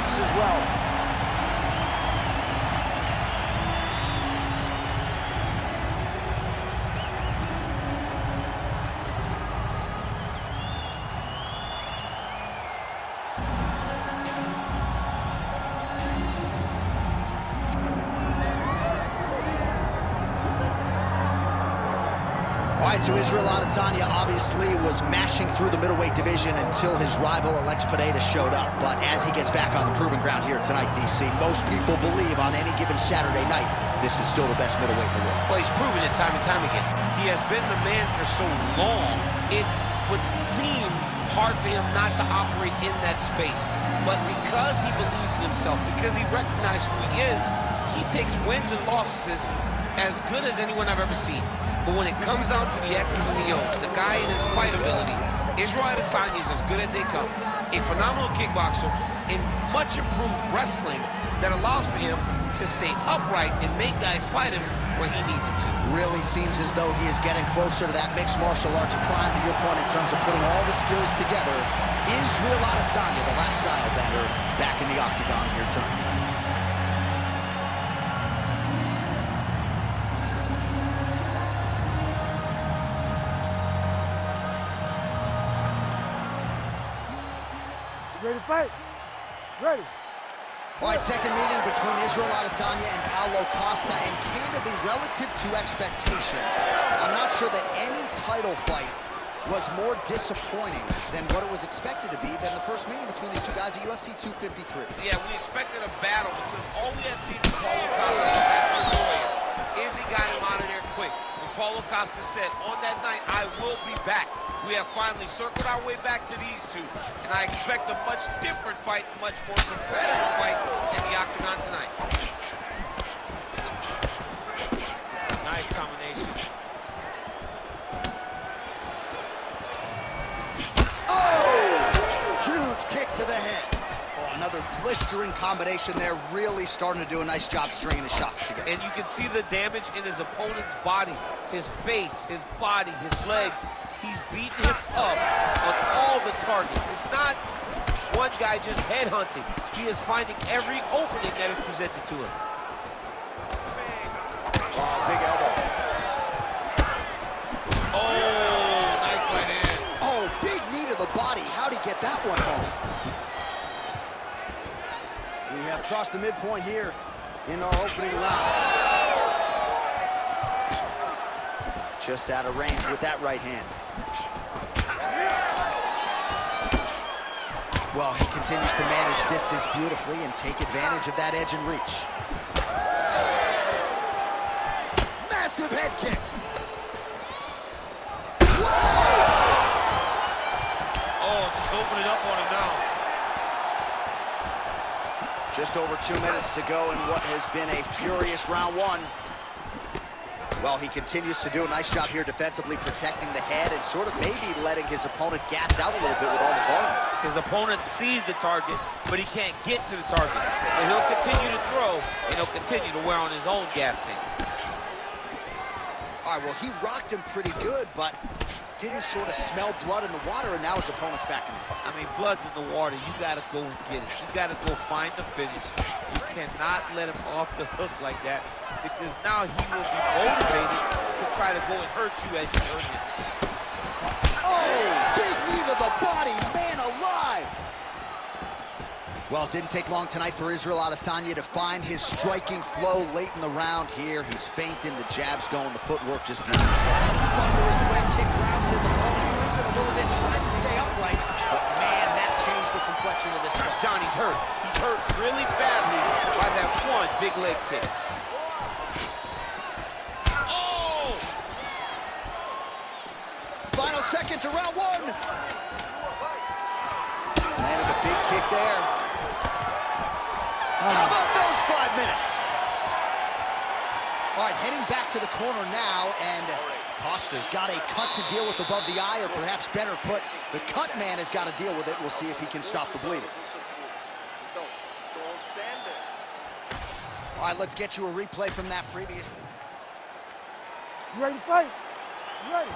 ropes as well. So Israel Adesanya obviously was mashing through the middleweight division until his rival Alex Pereira showed up. But as he gets back on the proving ground here tonight, DC, most people believe on any given Saturday night, this is still the best middleweight in the world. Well, he's proven it time and time again. He has been the man for so long, it would seem hard for him not to operate in that space. But because he believes in himself, because he recognizes who he is, he takes wins and losses as good as anyone I've ever seen. But when it comes down to the X's and the O's, the guy in his fight ability, Israel Adesanya is as good as they come. A phenomenal kickboxer in much improved wrestling that allows for him to stay upright and make guys fight him where he needs him to. Really seems as though he is getting closer to that mixed martial arts prime, to your point, in terms of putting all the skills together. Israel Adesanya, the last style bender, back in the octagon here tonight. Ready to fight? Ready. All right, second meeting between Israel Adesanya and Paulo Costa, and candidly, relative to expectations, I'm not sure that any title fight was more disappointing than what it was expected to be than the first meeting between these two guys at UFC 253. Yeah, we expected a battle because all we had seen from Paulo Costa was that first warrior. Izzy got him out of there quick. But Paulo Costa said, on that night, I will be back. We have finally circled our way back to these two, and I expect a much different fight, much more competitive fight in the octagon tonight. Nice combination. Oh! Huge kick to the head. Oh, another blistering combination there, really starting to do a nice job stringing his shots together. And you can see the damage in his opponent's body, his face, his body, his legs. He's beating him up on all the targets. It's not one guy just headhunting. He is finding every opening that is presented to him. Oh, big elbow. Oh, nice right hand. Oh, big knee to the body. How'd he get that one home? We have crossed the midpoint here in our opening round. Just out of range with that right hand. Well, he continues to manage distance beautifully and take advantage of that edge and reach. Massive head kick. Whoa! Oh, just open it up on him now. Just over 2 minutes to go in what has been a furious round one. Well, he continues to do a nice job here defensively, protecting the head and sort of maybe letting his opponent gas out a little bit with all the volume. His opponent sees the target, but he can't get to the target. So he'll continue to throw, and he'll continue to wear on his own gas tank. All right, well, he rocked him pretty good, but didn't sort of smell blood in the water, and now his opponent's back in the fight. I mean, blood's in the water. You got to go and get it. You got to go find the finish. You cannot let him off the hook like that, because now he will be motivated to try to go and hurt you as you hurt him. Oh, big knee to the body, man alive! Well, it didn't take long tonight for Israel Adesanya to find his striking flow late in the round here. He's feinting, the jabs going, the footwork just beautiful. Thunderous leg kick grounds his opponent, lifted a little bit, tried to stay upright, but man, that changed the complexion of this fight. Johnny's hurt. He's hurt really badly by that one big leg kick. Oh! Final seconds of round one. Landed a big kick there. How about those 5 minutes? All right, heading back to the corner now, and Costa's got a cut to deal with above the eye, or perhaps better put, the cut man has got to deal with it. We'll see if he can stop the bleeding. All right, let's get you a replay from that previous. You ready to fight? You ready?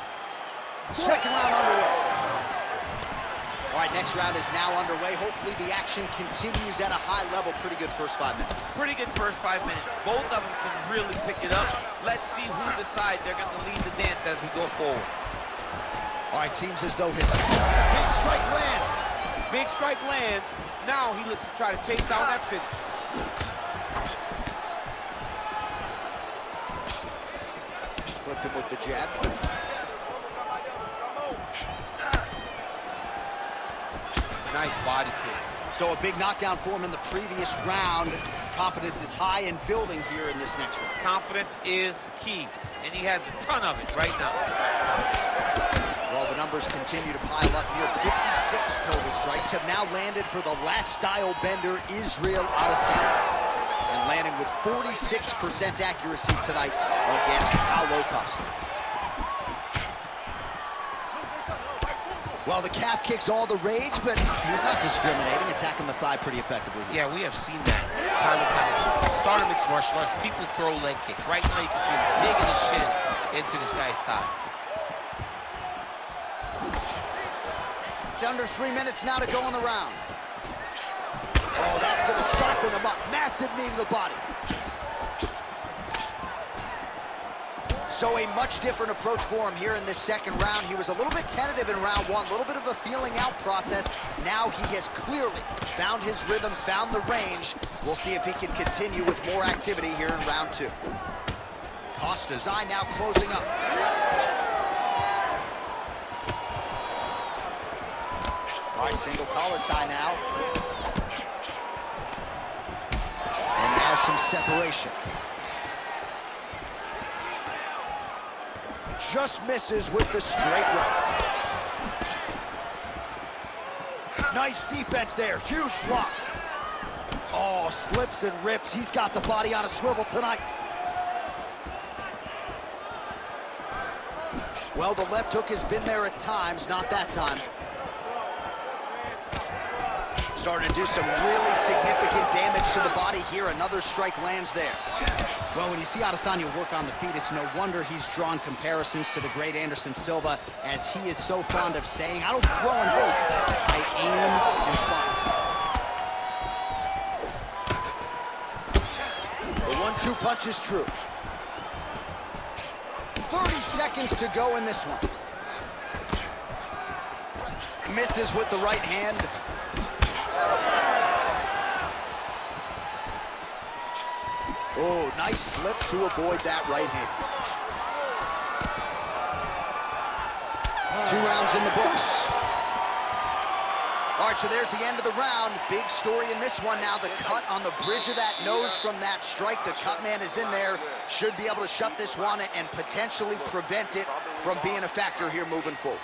Second round underway. All right, next round is now underway. Hopefully the action continues at a high level. Pretty good first 5 minutes. Pretty good first 5 minutes. Both of them can really pick it up. Let's see who decides they're going to lead the dance as we go forward. All right, seems as though his big strike lands. Big strike lands. Now he looks to try to chase down that finish. Flipped him with the jab. Nice body kick. So a big knockdown for him in the previous round. Confidence is high and building here in this next round. Confidence is key, and he has a ton of it right now. Well, the numbers continue to pile up here. 56 total strikes have now landed for the last style bender, Israel Adesanya. And landing with 46% accuracy tonight against Paulo Costa. Well, the calf kick's all the rage, but he's not discriminating, attacking the thigh pretty effectively. Yeah, we have seen that time and time again. Start of mixed martial arts, people throw leg kicks. Right now you can see him digging his shin into this guy's thigh. Under 3 minutes now to go in the round. Oh, that's going to soften him up. Massive knee to the body. So a much different approach for him here in this second round. He was a little bit tentative in round one, a little bit of a feeling out process. Now he has clearly found his rhythm, found the range. We'll see if he can continue with more activity here in round two. Costa's eye now closing up. All right, single collar tie now. And now some separation. Just misses with the straight right. Nice defense there, huge block. Oh, slips and rips. He's got the body on a swivel tonight. Well, the left hook has been there at times, not that time. Starting to do some really significant damage to the body here. Another strike lands there. Well, when you see Adesanya work on the feet, it's no wonder he's drawn comparisons to the great Anderson Silva, as he is so fond of saying, I don't throw and hope, I aim and fire. The 1-2 punch is true. 30 seconds to go in this one. Misses with the right hand. Oh, nice slip to avoid that right hand. 2 rounds in the books. All right, so there's the end of the round. Big story in this one now. The cut on the bridge of that nose from that strike. The cut man is in there. Should be able to shut this one and potentially prevent it from being a factor here moving forward.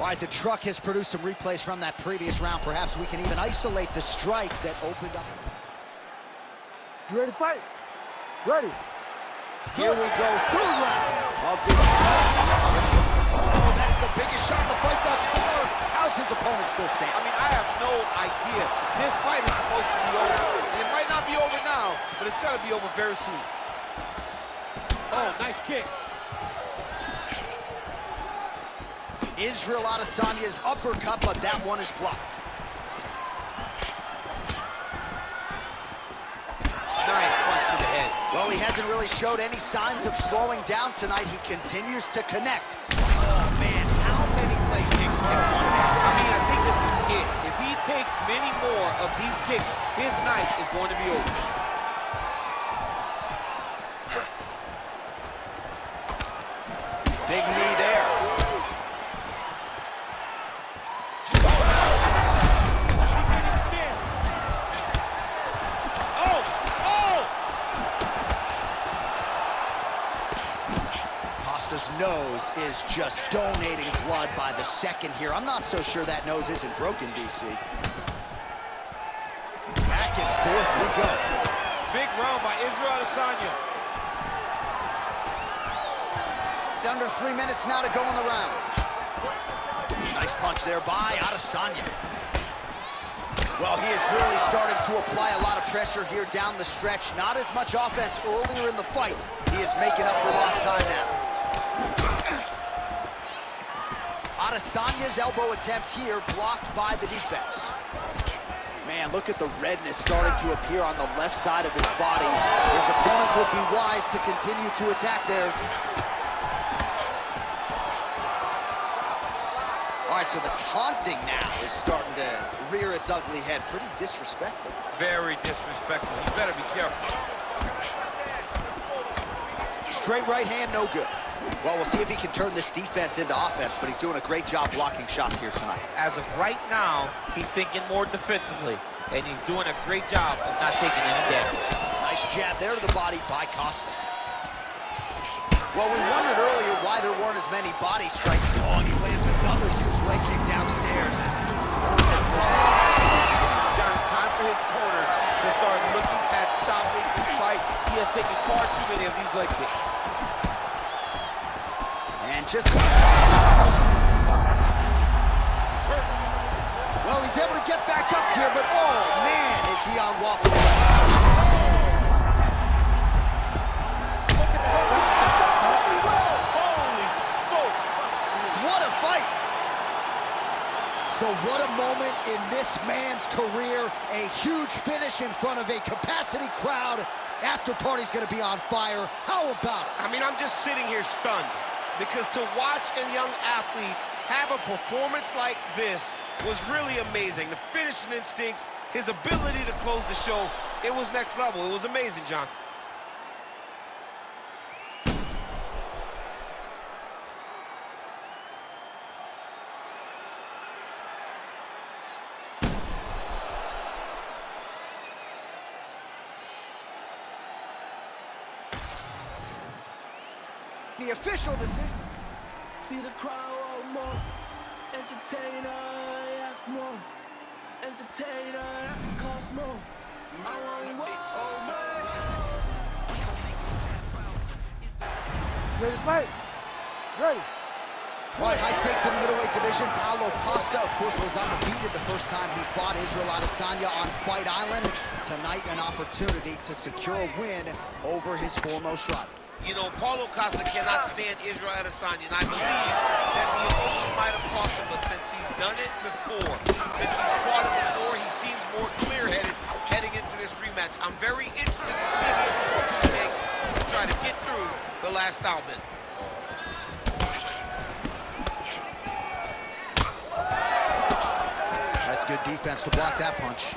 All right, the truck has produced some replays from that previous round. Perhaps we can even isolate the strike that opened up. You ready to fight? Ready. Here we go, 3rd round of this. Oh, that's the biggest shot of the fight thus far. How's his opponent still standing? I mean, I have no idea. This fight is supposed to be over. And it might not be over now, but it's gotta be over very soon. Oh, nice kick. Israel Adesanya's uppercut, but that one is blocked. Nice punch to the head. Well, he hasn't really showed any signs of slowing down tonight. He continues to connect. Oh, man, how many leg kicks can one man take? I mean, I think this is it. If he takes many more of these kicks, his night is going to be over. Big knee there. Costa's nose is just donating blood by the second here. I'm not so sure that nose isn't broken, DC. Back and forth we go. Big round by Israel Adesanya. Under 3 minutes now to go in the round. Nice punch there by Adesanya. Well, he is really starting to apply a lot of pressure here down the stretch. Not as much offense earlier in the fight. He is making up for lost time now. Adesanya's elbow attempt here blocked by the defense. Man, look at the redness starting to appear on the left side of his body. His opponent would be wise to continue to attack there. All right, so the taunting now is starting to rear its ugly head. Pretty disrespectful. Very disrespectful. You better be careful. Straight right hand, no good. Well, we'll see if he can turn this defense into offense, but he's doing a great job blocking shots here tonight. As of right now, he's thinking more defensively, and he's doing a great job of not taking any damage. Nice jab there to the body by Costa. Well, we wondered earlier why there weren't as many body strikes. Oh, and he lands another huge leg kick downstairs. John, it's time for his corner to start looking at stopping this fight. He has taken far too many of these leg kicks. And just... Well, he's able to get back up here, but oh, man, is he on wobbly legs. Look at it. Stop pretty well. Holy smokes. What a fight. So what a moment in this man's career. A huge finish in front of a capacity crowd. After party's going to be on fire. How about it? I mean, I'm just sitting here stunned, because to watch a young athlete have a performance like this was really amazing. The finishing instincts, his ability to close the show, it was next level. It was amazing, John. The official decision. See the crowd want more. Entertainer, yes, more. Entertainer, that costs more. I want more. Ready to fight? Ready. All right, high stakes in the middleweight division. Paulo Costa, of course, was undefeated the first time he fought Israel Adesanya on Fight Island. Tonight, an opportunity to secure a win over his foremost rival. You know, Paulo Costa cannot stand Israel Adesanya, and I believe that the emotion might have cost him, but since he's done it before, since he's fought him before, he seems more clear-headed heading into this rematch. I'm very interested to see the approach he takes to try to get through the last outbid. That's good defense to block that punch.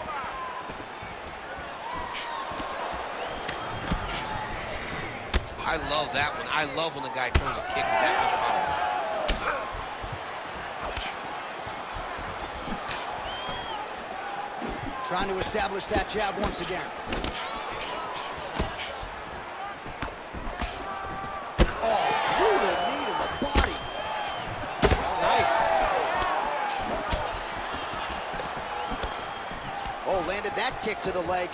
I love that one. I love when the guy throws a kick with that much power. Trying to establish that jab once again. Oh, brutal knee to the body. Nice. Oh, landed that kick to the leg.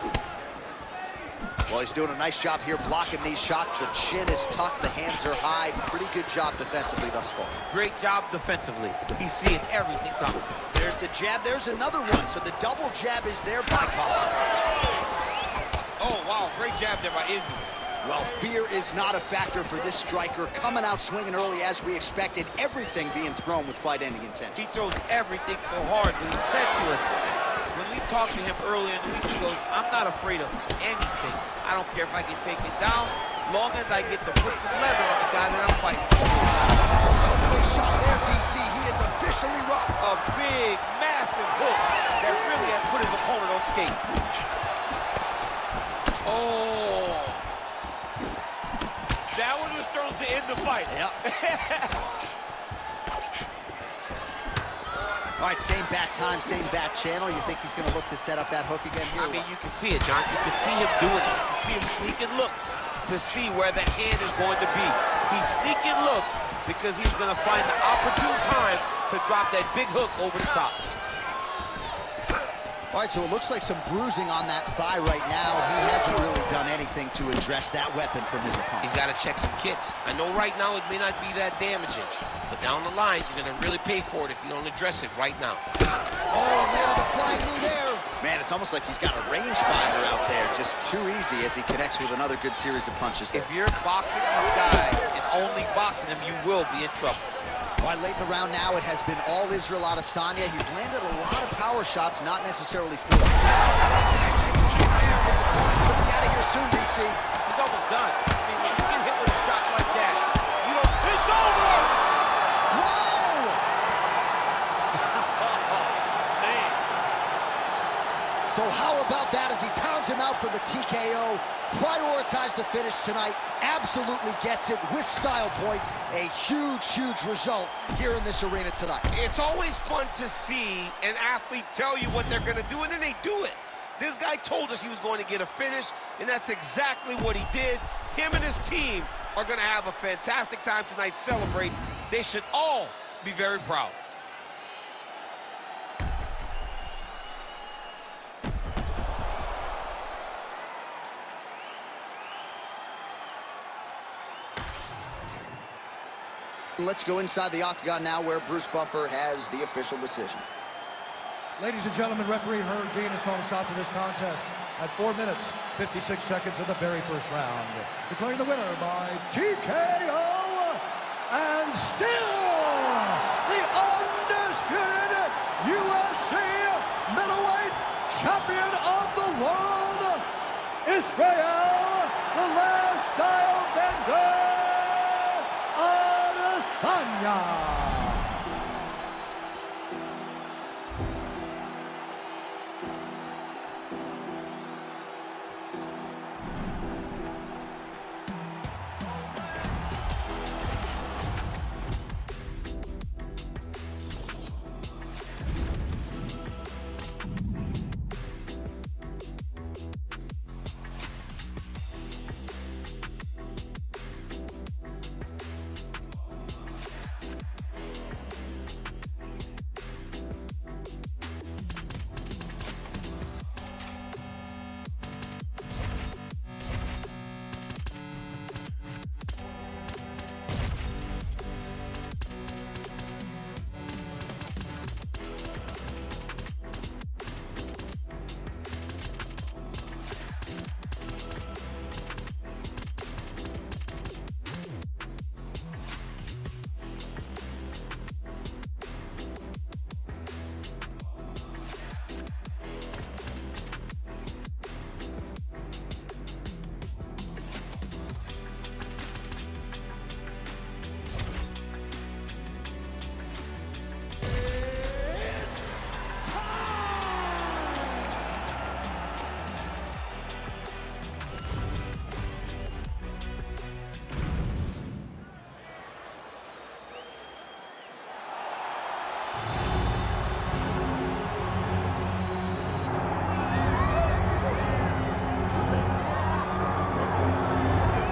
Well, he's doing a nice job here blocking these shots. The chin is tucked, the hands are high. Pretty good job defensively thus far. Great job defensively. He's seeing everything coming. There's the jab, there's another one. So the double jab is there by Costa. Oh, wow, great jab there by Izzy. Well, fear is not a factor for this striker. Coming out swinging early as we expected. Everything being thrown with fight-ending intent. He throws everything so hard, but he said to us, when we talked to him earlier in the week, he goes, I'm not afraid of anything. I don't care if I get taken down, long as I get to put some leather on the guy that I'm fighting. Well, shot there, DC. He is officially rocked. A big, massive hook that really has put his opponent on skates. Oh. That one was thrown to end the fight. Yep. All right, same bat time, same bat channel. You think he's going to look to set up that hook again here? I mean, you can see it, John. You can see him doing it. You can see him sneaking looks to see where the hand is going to be. He's sneaking looks because he's going to find the opportune time to drop that big hook over the top. All right, so it looks like some bruising on that thigh right now. He hasn't really done anything to address that weapon from his opponent. He's got to check some kicks. I know right now it may not be that damaging, but down the line, you're going to really pay for it if you don't address it right now. Oh, landed a flying knee there. Man, it's almost like he's got a rangefinder out there. Just too easy as he connects with another good series of punches. If you're boxing this guy and only boxing him, you will be in trouble. All right, late in the round now, it has been all Israel Adesanya. He's landed a lot of power shots, not necessarily full. Connection there. His opponent could be out of here soon, DC. He's almost done. I mean, when you get hit with a shot like that, you don't... It's over! Whoa! Man. So how about that as he pounds him out for the TKO? Prioritized the finish tonight. Absolutely gets it with style points. A huge, huge result here in this arena tonight. It's always fun to see an athlete tell you what they're going to do, and then they do it. This guy told us he was going to get a finish, and that's exactly what he did. Him and his team are going to have a fantastic time tonight celebrating. They should all be very proud. Let's go inside the octagon now where Bruce Buffer has the official decision. Ladies and gentlemen, referee Herb Dean has called a stop to this contest at 4 minutes, 56 seconds of the very first round. Declaring the winner by TKO, and still the undisputed UFC middleweight champion of the world, Israel, the last style bender, Adesanya.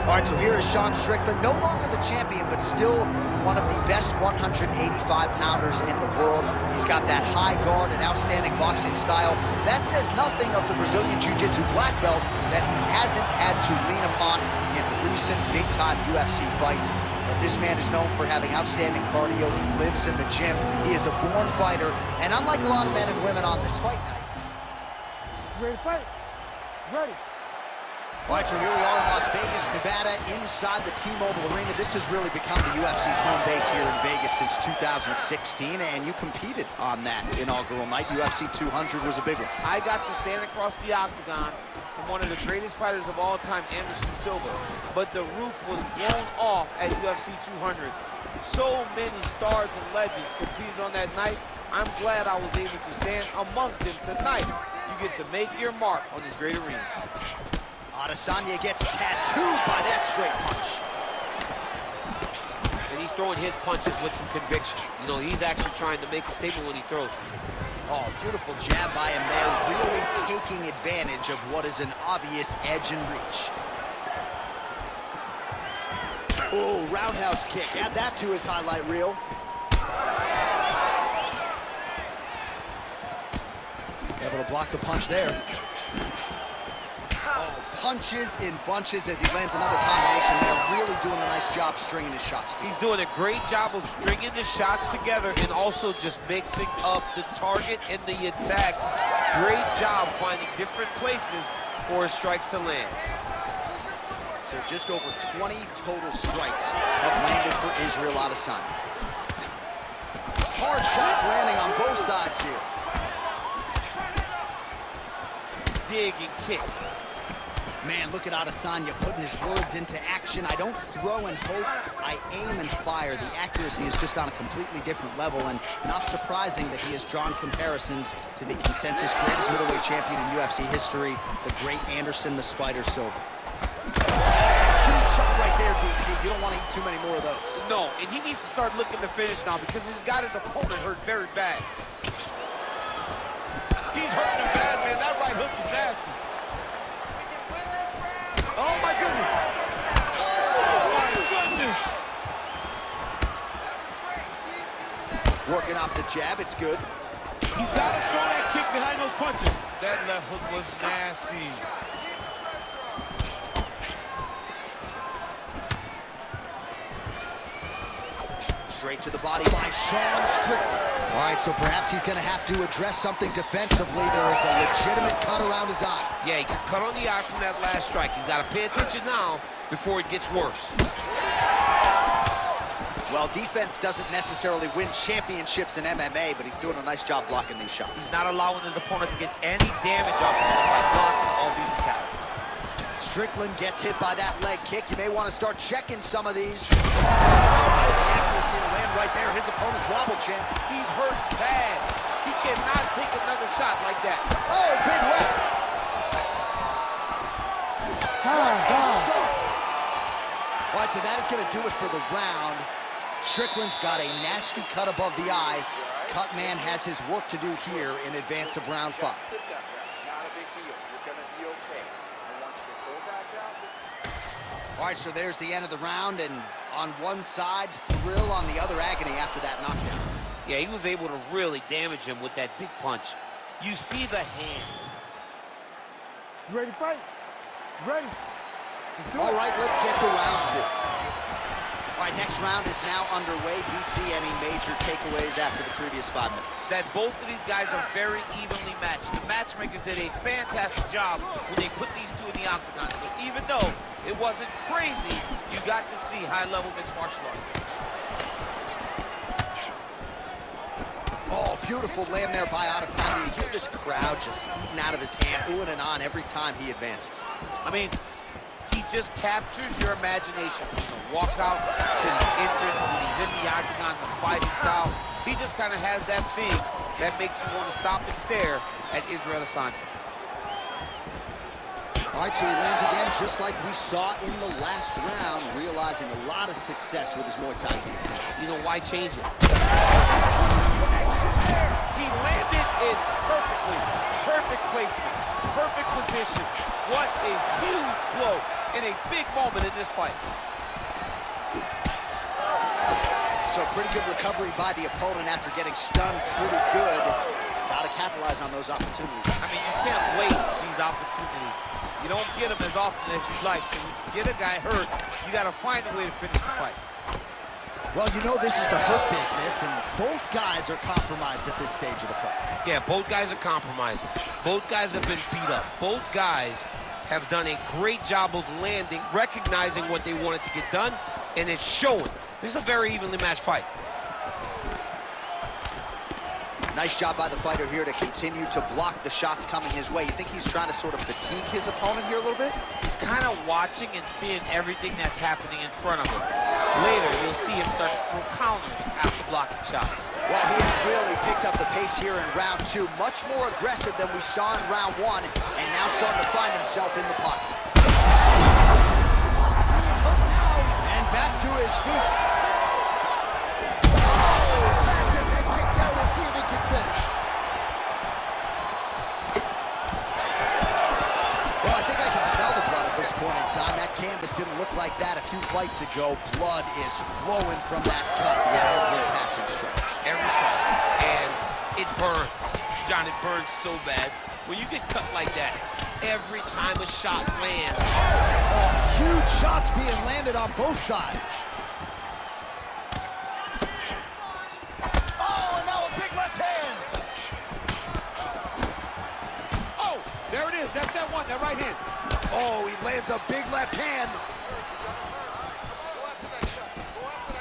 All right, so here is Sean Strickland, no longer the champion, but still one of the best 185-pounders in the world. He's got that high guard and outstanding boxing style. That says nothing of the Brazilian Jiu-Jitsu black belt that he hasn't had to lean upon in recent big-time UFC fights. But this man is known for having outstanding cardio. He lives in the gym. He is a born fighter, and unlike a lot of men and women on this fight night. Ready to fight? Ready. All right, so here we are in Las Vegas, Nevada, inside the T-Mobile Arena. This has really become the UFC's home base here in Vegas since 2016, and you competed on that inaugural night. UFC 200 was a big one. I got to stand across the octagon from one of the greatest fighters of all time, Anderson Silva. But the roof was blown off at UFC 200. So many stars and legends competed on that night. I'm glad I was able to stand amongst them tonight. You get to make your mark on this great arena. Adesanya gets tattooed by that straight punch. And he's throwing his punches with some conviction. You know, he's actually trying to make a statement when he throws. Oh, beautiful jab by him there, really taking advantage of what is an obvious edge and reach. Oh, roundhouse kick. Add that to his highlight reel. Able to block the punch there. Oh, punches in bunches as he lands another combination there. Really doing a nice job stringing his shots together. He's doing a great job of stringing the shots together and also just mixing up the target and the attacks. Great job finding different places for his strikes to land. So just over 20 total strikes have landed for Israel Adesanya. hard shots landing on both sides here. Dig and kick. Man, look at Adesanya putting his words into action. I don't throw and hope, I aim and fire. The accuracy is just on a completely different level, and not surprising that he has drawn comparisons to the consensus greatest middleweight champion in UFC history, the great Anderson the Spider Silva. Huge shot right there, DC. You don't want to eat too many more of those. No, and he needs to start looking to finish now because he's got his opponent hurt very bad. He's hurting him bad, man. That right hook is nasty. Oh, my goodness. Oh, my goodness. Working off the jab, it's good. He's got to throw that kick behind those punches. That left hook was nasty. Straight to the body by Sean Strickland. All right, so perhaps he's going to have to address something defensively. There is a legitimate cut around his eye. Yeah, he got cut on the eye from that last strike. He's got to pay attention now before it gets worse. Well, defense doesn't necessarily win championships in MMA, but he's doing a nice job blocking these shots. He's not allowing his opponent to get any damage off of him by blocking all these attacks. Strickland gets hit by that leg kick. You may want to start checking some of these. The accuracy to land right there. His opponent's wobble champ. He's hurt bad. He cannot take another shot like that. Oh, big left. All right, so that is going to do it for the round. Strickland's got a nasty cut above the eye. Cut man has his work to do here in advance of round 5. Not a big deal. You're going to be okay. I want you to go back out. All right, so there's the end of the round, and on one side, thrill, on the other, agony after that knockdown. Yeah, he was able to really damage him with that big punch. You see the hand. You ready to fight? Ready? All right, let's get to round 2. All right, next round is now underway. DC, any major takeaways after the previous 5 minutes? That both of these guys are very evenly matched. The matchmakers did a fantastic job when they put these two in the octagon. So even though it wasn't crazy, you got to see high-level mixed martial arts. Oh, beautiful land there by Adesanya. You hear this crowd just eating out of his hand, oohing and on every time he advances. I mean, he just captures your imagination from the walkout to the entrance, when he's in the octagon, the fighting style. He just kind of has that thing that makes you want to stop and stare at Israel Adesanya. All right, so he lands again just like we saw in the last round, realizing a lot of success with his Muay Thai game. You know, why change it? He landed it perfectly. Perfect placement, perfect position. What a huge blow in a big moment in this fight. So pretty good recovery by the opponent after getting stunned pretty good. Got to capitalize on those opportunities. I mean, you can't waste these opportunities. You don't get them as often as you'd like. So when you get a guy hurt, you got to find a way to finish the fight. Well, you know this is the hurt business, and both guys are compromised at this stage of the fight. Yeah, both guys are compromised. Both guys have been beat up. Both guys have done a great job of landing, recognizing what they wanted to get done, and it's showing. This is a very evenly matched fight. Nice job by the fighter here to continue to block the shots coming his way. You think he's trying to sort of fatigue his opponent here a little bit? He's kind of watching and seeing everything that's happening in front of him. Later, you'll see him start to throw counters after blocking shots. Well, he has really picked up the pace here in round 2. Much more aggressive than we saw in round 1, and now starting to find himself in the pocket. He's hurt now, and back to his feet. Point in time, that canvas didn't look like that a few fights ago. Blood is flowing from that cut with every passing strike. Every shot, and it burns. John, it burns so bad. When you get cut like that, every time a shot lands. Oh, huge shots being landed on both sides. Oh, and now a big left hand. Oh, there it is. That's that one, that right hand. Oh, he lands a big left hand.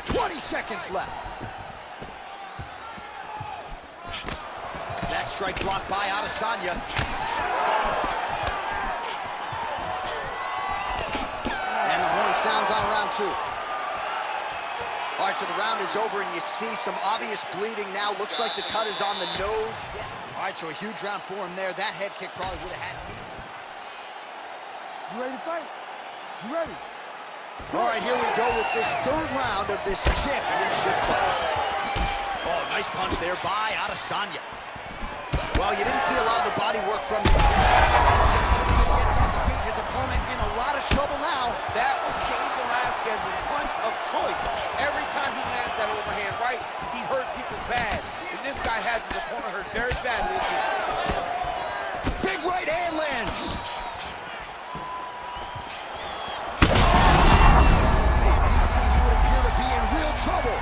20 seconds left. that strike blocked by Adesanya. And the horn sounds on round 2. All right, so the round is over, and you see some obvious bleeding now. Looks like the cut is on the nose. All right, so a huge round for him there. That head kick probably would have had heat. You ready to fight? You ready? All right, here we go with this 3rd round of this championship fight. Oh, nice punch there by Adesanya. Well, you didn't see a lot of the body work from him. Gets on the feet. His opponent in a lot of trouble now. That was Cain Velasquez's punch of choice. Every time he lands that overhand right, he hurt people bad. And this guy has his opponent hurt very badly. Big right hand lands. DC, he would appear to be in real trouble.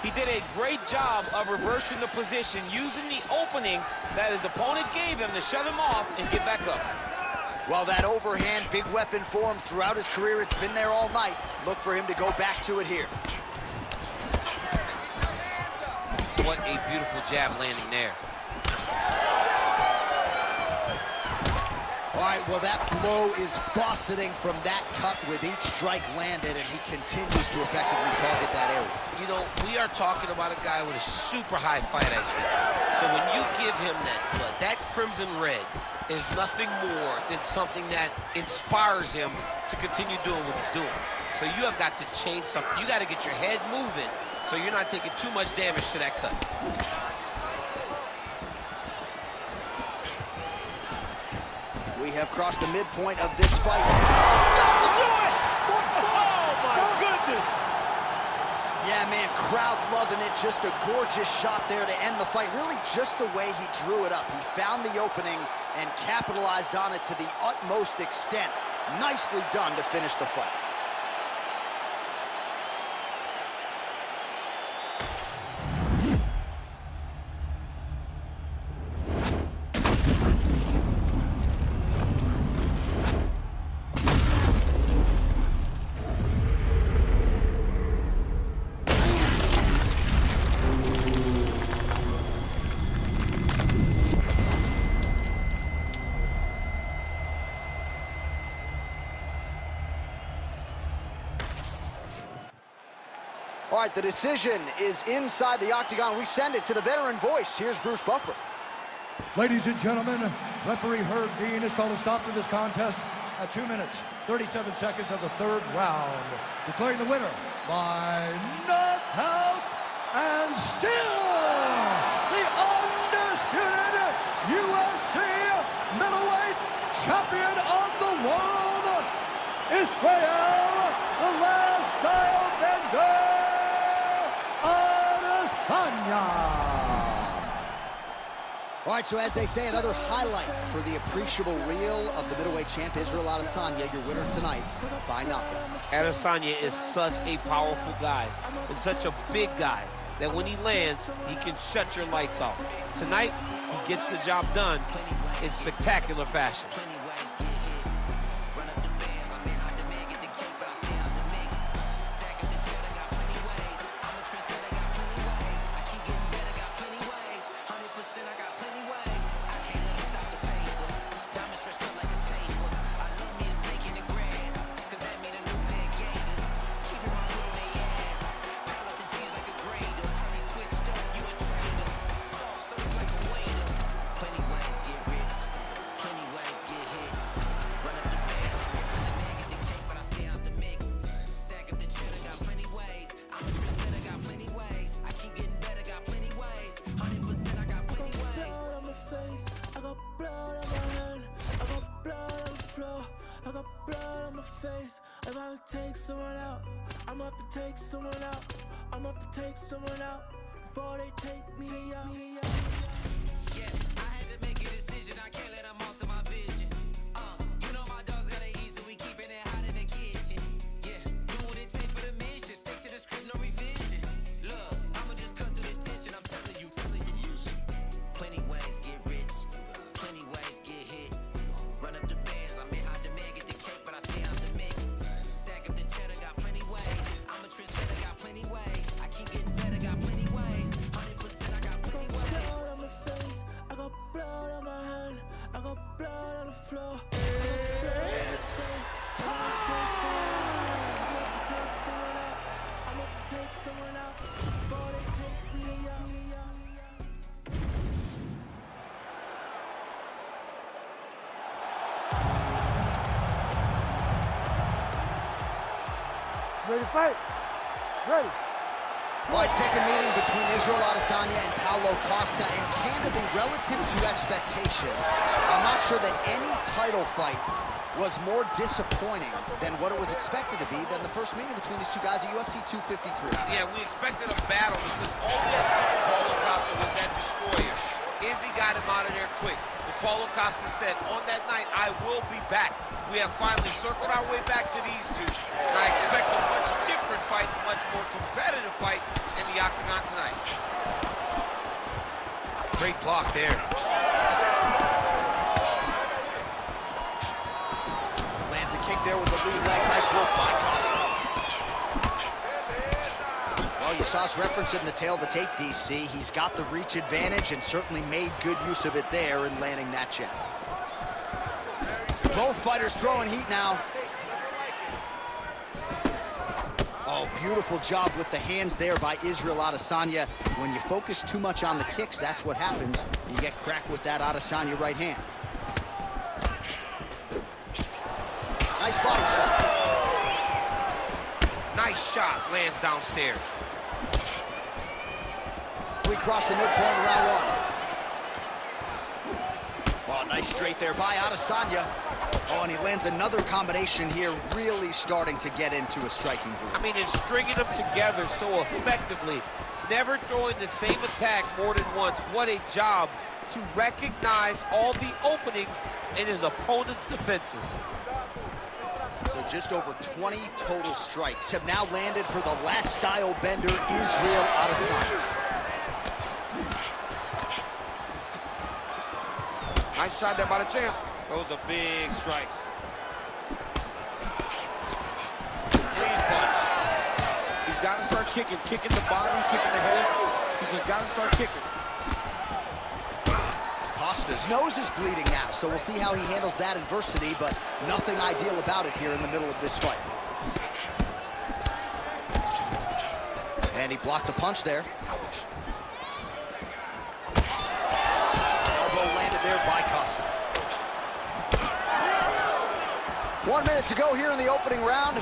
He did a great job of reversing the position, using the opening that his opponent gave him to shut him off and get back up. Well, that overhand, big weapon for him throughout his career. It's been there all night. Look for him to go back to it here. What a beautiful jab landing there. All right, well, that blow is buffeting from that cut with each strike landed, and he continues to effectively target that area. You know, we are talking about a guy with a super high fight IQ. So when you give him that blood, that crimson red is nothing more than something that inspires him to continue doing what he's doing. So you have got to change something. You got to get your head moving so you're not taking too much damage to that cut. We have crossed the midpoint of this fight. That'll do it! Oh, my goodness! Yeah, man, crowd loving it. Just a gorgeous shot there to end the fight. Really just the way he drew it up. He found the opening and capitalized on it to the utmost extent. Nicely done to finish the fight. All right, the decision is inside the octagon. We send it to the veteran voice. Here's Bruce Buffer. Ladies and gentlemen, referee Herb Dean has called a stop to this contest at 2 minutes, 37 seconds of the 3rd round, declaring the winner by knockout and still the undisputed UFC middleweight champion of the world, Israel, the last style bender. All right, so as they say, another highlight for the appreciable reel of the middleweight champ, Israel Adesanya, your winner tonight by knockout. Adesanya is such a powerful guy and such a big guy that when he lands, he can shut your lights off. Tonight, he gets the job done in spectacular fashion. I got blood on my face. If I take someone out, I'm gonna have to take someone out. I'm gonna have to take someone out before they take me out. Yeah, I had to make a decision. I can't let them alter my vision. You know my dogs gotta eat, so we keeping it hot in the kitchen. Yeah, do what it take for the mission. Stick to the script, no revision. Look, I'ma just cut through the tension. I'm telling you. Plenty ways get rich, plenty ways get hit. Run up the bands, I'm in high demand, get the cake, but I stay out the mix. Stack up the cheddar, got plenty take someone out before they take me out. Ready to fight? Ready. All right, second meeting between Israel Adesanya and Paulo Costa, and candidly, relative to expectations, I'm not sure that any title fight was more disappointing than what it was expected to be than the first meeting between these two guys at UFC 253. Yeah, we expected a battle because all we had seen from Paulo Costa was that destroyer. Izzy got him out of there quick. But Paulo Costa said, on that night, I will be back. We have finally circled our way back to these two. And I expect a much different fight, a much more competitive fight in the octagon tonight. Great block there. Lands a kick there with the lead leg. Nice work by Costa. Well, you saw us referencing the tail of the tape, DC. He's got the reach advantage and certainly made good use of it there in landing that jab. Both fighters throwing heat now. Oh, beautiful job with the hands there by Israel Adesanya. When you focus too much on the kicks, that's what happens. You get cracked with that Adesanya right hand. Nice body shot. Nice shot, lands downstairs. We cross the midpoint of round one. Oh, nice straight there by Adesanya. Oh, and he lands another combination here, really starting to get into a striking groove. I mean, and stringing them together so effectively, never throwing the same attack more than once. What a job to recognize all the openings in his opponent's defenses. So just over 20 total strikes have now landed for the last style bender, Israel Adesanya. Nice shot there by the champ. Those are big strikes. Clean punch. He's got to start kicking the body, kicking the head. He's just got to start kicking. Costa's nose is bleeding now, so we'll see how he handles that adversity, but nothing ideal about it here in the middle of this fight. And he blocked the punch there. Elbow landed there by Costa. 1 minute to go here in the opening round.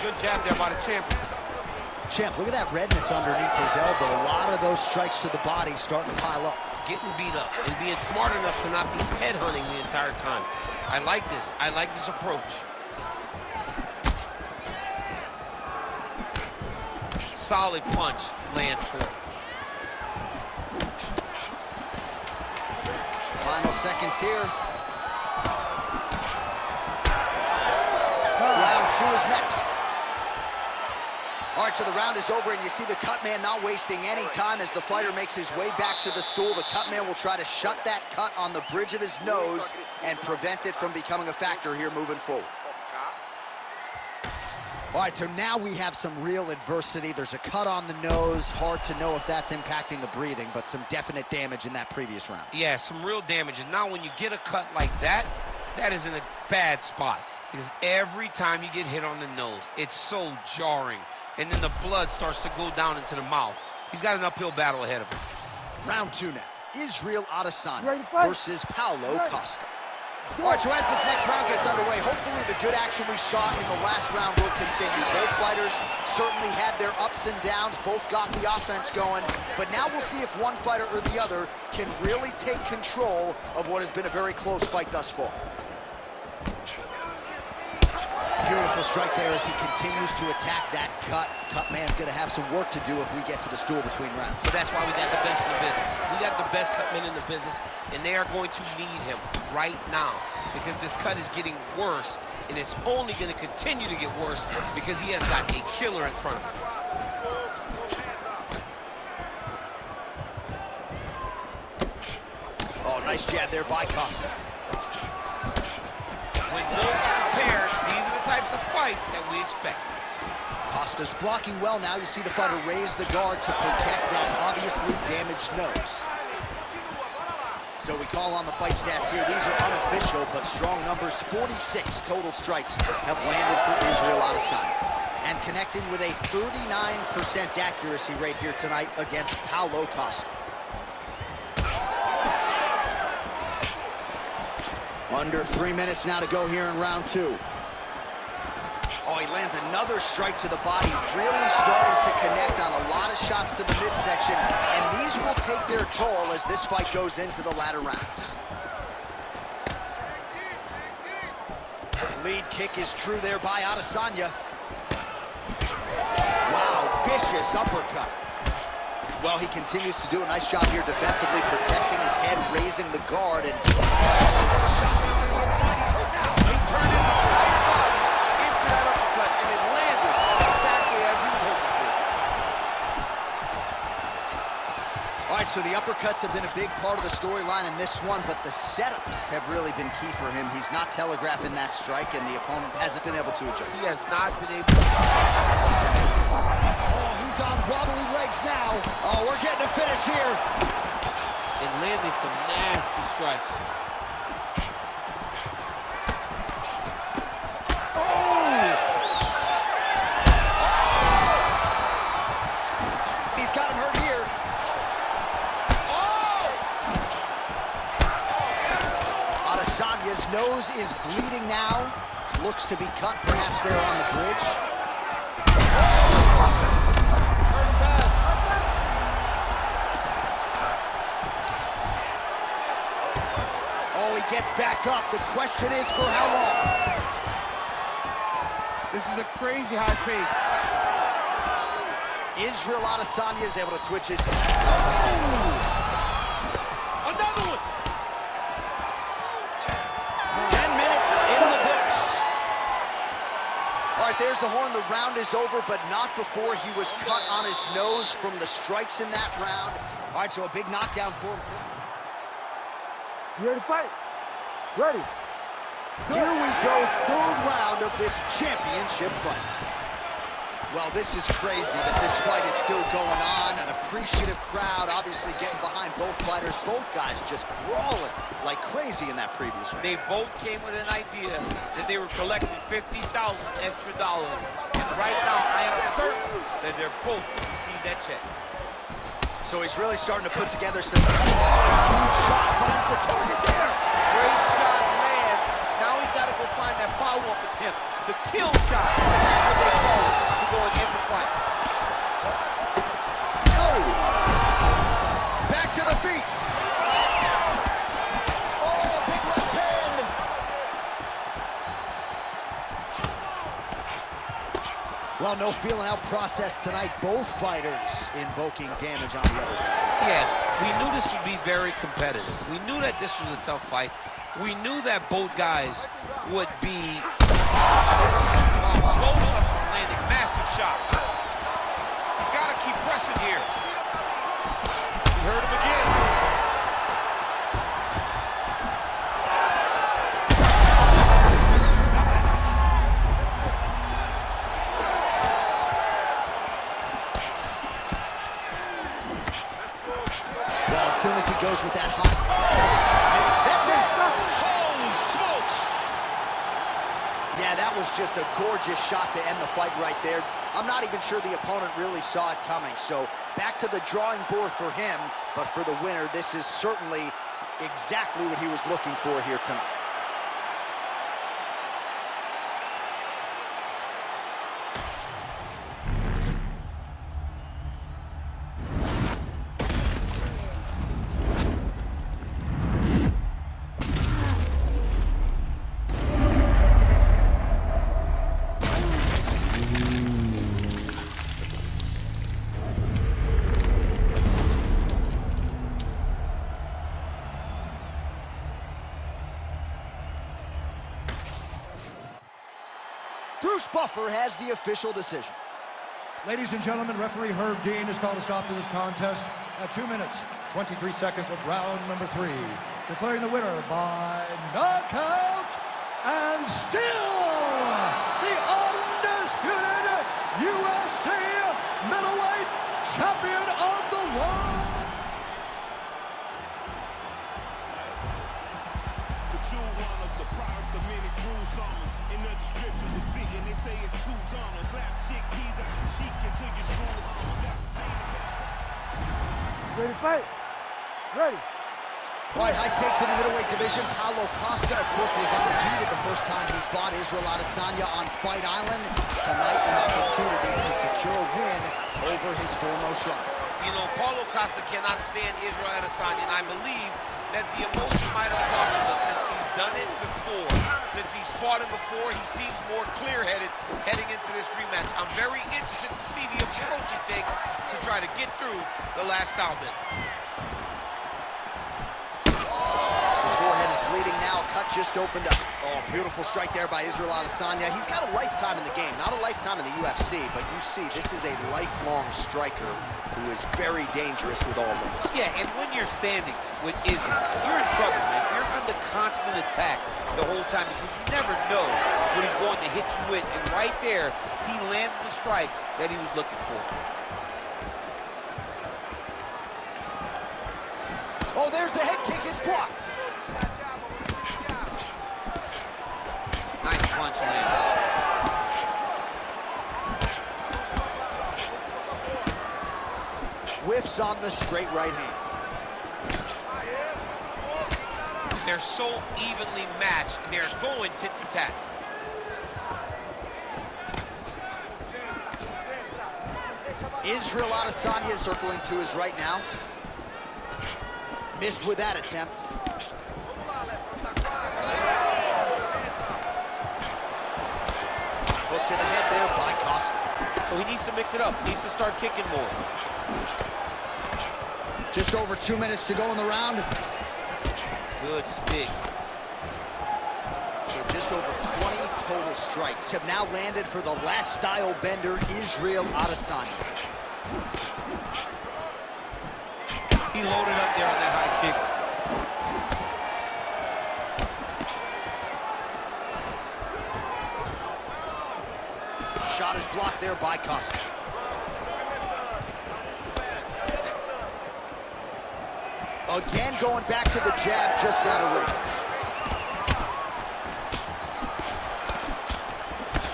Good jab there by the champion. Champ, look at that redness underneath his elbow. A lot of those strikes to the body starting to pile up. Getting beat up and being smart enough to not be headhunting the entire time. I like this. I like this approach. Solid punch lands for him. Final seconds here. Round two is next. All right, so the round is over, and you see the cut man not wasting any time as the fighter makes his way back to the stool. The cut man will try to shut that cut on the bridge of his nose and prevent it from becoming a factor here moving forward. All right, so now we have some real adversity. There's a cut on the nose. Hard to know if that's impacting the breathing, but some definite damage in that previous round. Yeah, some real damage. And now when you get a cut like that, that is in a bad spot. Because every time you get hit on the nose, it's so jarring. And then the blood starts to go down into the mouth. He's got an uphill battle ahead of him. Round two now. Israel Adesanya versus Paulo Costa. All right, so as this next round gets underway, hopefully the good action we saw in the last round will continue. Both fighters certainly had their ups and downs. Both got the offense going. But now we'll see if one fighter or the other can really take control of what has been a very close fight thus far. Beautiful strike there as he continues to attack that cut. Cut man's going to have some work to do if we get to the stool between rounds. So that's why we got the best in the business. We got the best cut men in the business, and they are going to need him right now because this cut is getting worse, and it's only going to continue to get worse because he has got a killer in front of him. Oh, nice jab there by Costa. When those are prepared, these are the types of fights that we expect. Costa's blocking well now. You see the fighter raise the guard to protect that obviously damaged nose. So we call on the fight stats here. These are unofficial, but strong numbers. 46 total strikes have landed for Israel Adesanya. And connecting with a 39% accuracy rate here tonight against Paulo Costa. Under 3 minutes now to go here in round 2. Oh, he lands another strike to the body, really starting to connect on a lot of shots to the midsection, and these will take their toll as this fight goes into the latter rounds. Lead kick is true there by Adesanya. Wow, vicious uppercut. Well, he continues to do a nice job here defensively, protecting his head, raising the guard, and... He turned his entire body into that uppercut, and it landed exactly as he was hoping to. All right, so the uppercuts have been a big part of the storyline in this one, but the setups have really been key for him. He's not telegraphing that strike, and the opponent hasn't been able to adjust. He has not been able to. Oh, he's on wobbly legs now. Oh, we're getting a finish here. And landing some nasty strikes. He's got him hurt here. Adesanya's nose is bleeding now. Looks to be cut, perhaps there on the bridge. Oh, he gets back up. The question is for how long? This is a crazy high pace. Israel Adesanya is able to switch his... Another one! 10 minutes in the books. All right, there's the horn. The round is over, but not before he was cut on his nose from the strikes in that round. All right, so a big knockdown for him. You ready to fight? Ready. Here we go, third round of this championship fight. Well, this is crazy that this fight is still going on. An appreciative crowd obviously getting behind both fighters. Both guys just brawling like crazy in that previous round. They both came with an idea that they were collecting $50,000 extra dollars. And right now, I am certain that they're both going to see that check. So he's really starting to put together some... huge shot, finds the target there. Great shot lands. Now he's got to go find that follow-up attempt. The kill shot, that's what they call it, to go and end the fight. Oh! Back to the feet. Oh, big left hand. Well, no feeling out process tonight. Both fighters invoking damage on the other side. Yes, we knew this would be very competitive. We knew that this was a tough fight. We knew that both guys would be loaded up from landing massive shots. He's got to keep pressing here. He hurt him again. Well, as soon as he goes with that hot... That's it! Holy smokes! Yeah, that was just a gorgeous shot to end the fight right there. I'm not even sure the opponent really saw it coming. So back to the drawing board for him, but for the winner, this is certainly exactly what he was looking for here tonight. Buffer has the official decision. Ladies and gentlemen, referee Herb Dean has called a stop to this contest at 2 minutes, 23 seconds of round number 3. Declaring the winner by knockout and still the undisputed UFC middleweight champion of the world. say it's too gonna slap chickpeas out your cheek until you drool. Ready to fight? Ready. All right, high stakes in the middleweight division. Paulo Costa, of course, was undefeated the first time he fought Israel Adesanya on Fight Island. Tonight, an opportunity to secure a win over his foremost rival. You know, Paulo Costa cannot stand Israel Adesanya, and I believe that the emotion might have cost him, but since he's done it before, since he's fought him before, he seems more clear-headed heading into this rematch. I'm very interested to see the approach he takes to try to get through the last style bit. His forehead is bleeding now. Cut just opened up. Oh, beautiful strike there by Israel Adesanya. He's got a lifetime in the game, not a lifetime in the UFC, but you see, this is a lifelong striker who is very dangerous with all moves. Yeah, and when you're standing with Israel, you're in trouble, man. You're under constant attack the whole time because you never know what he's going to hit you with. And right there, he landed the strike that he was looking for. Oh, there's the head kick. It's blocked. Nice punch landed. Whiffs on the straight right hand. They're so evenly matched, they're going tit for tat. Israel Adesanya circling to his right now. Missed with that attempt. Hook to the head there by Costa. So he needs to mix it up. He needs to start kicking more. Just over 2 minutes to go in the round. Good stick. So just over 20 total strikes have now landed for the last style bender, Israel Adesanya. He loaded up there on that high kick. Shot is blocked there by Costa. Again, going back to the jab just out of range.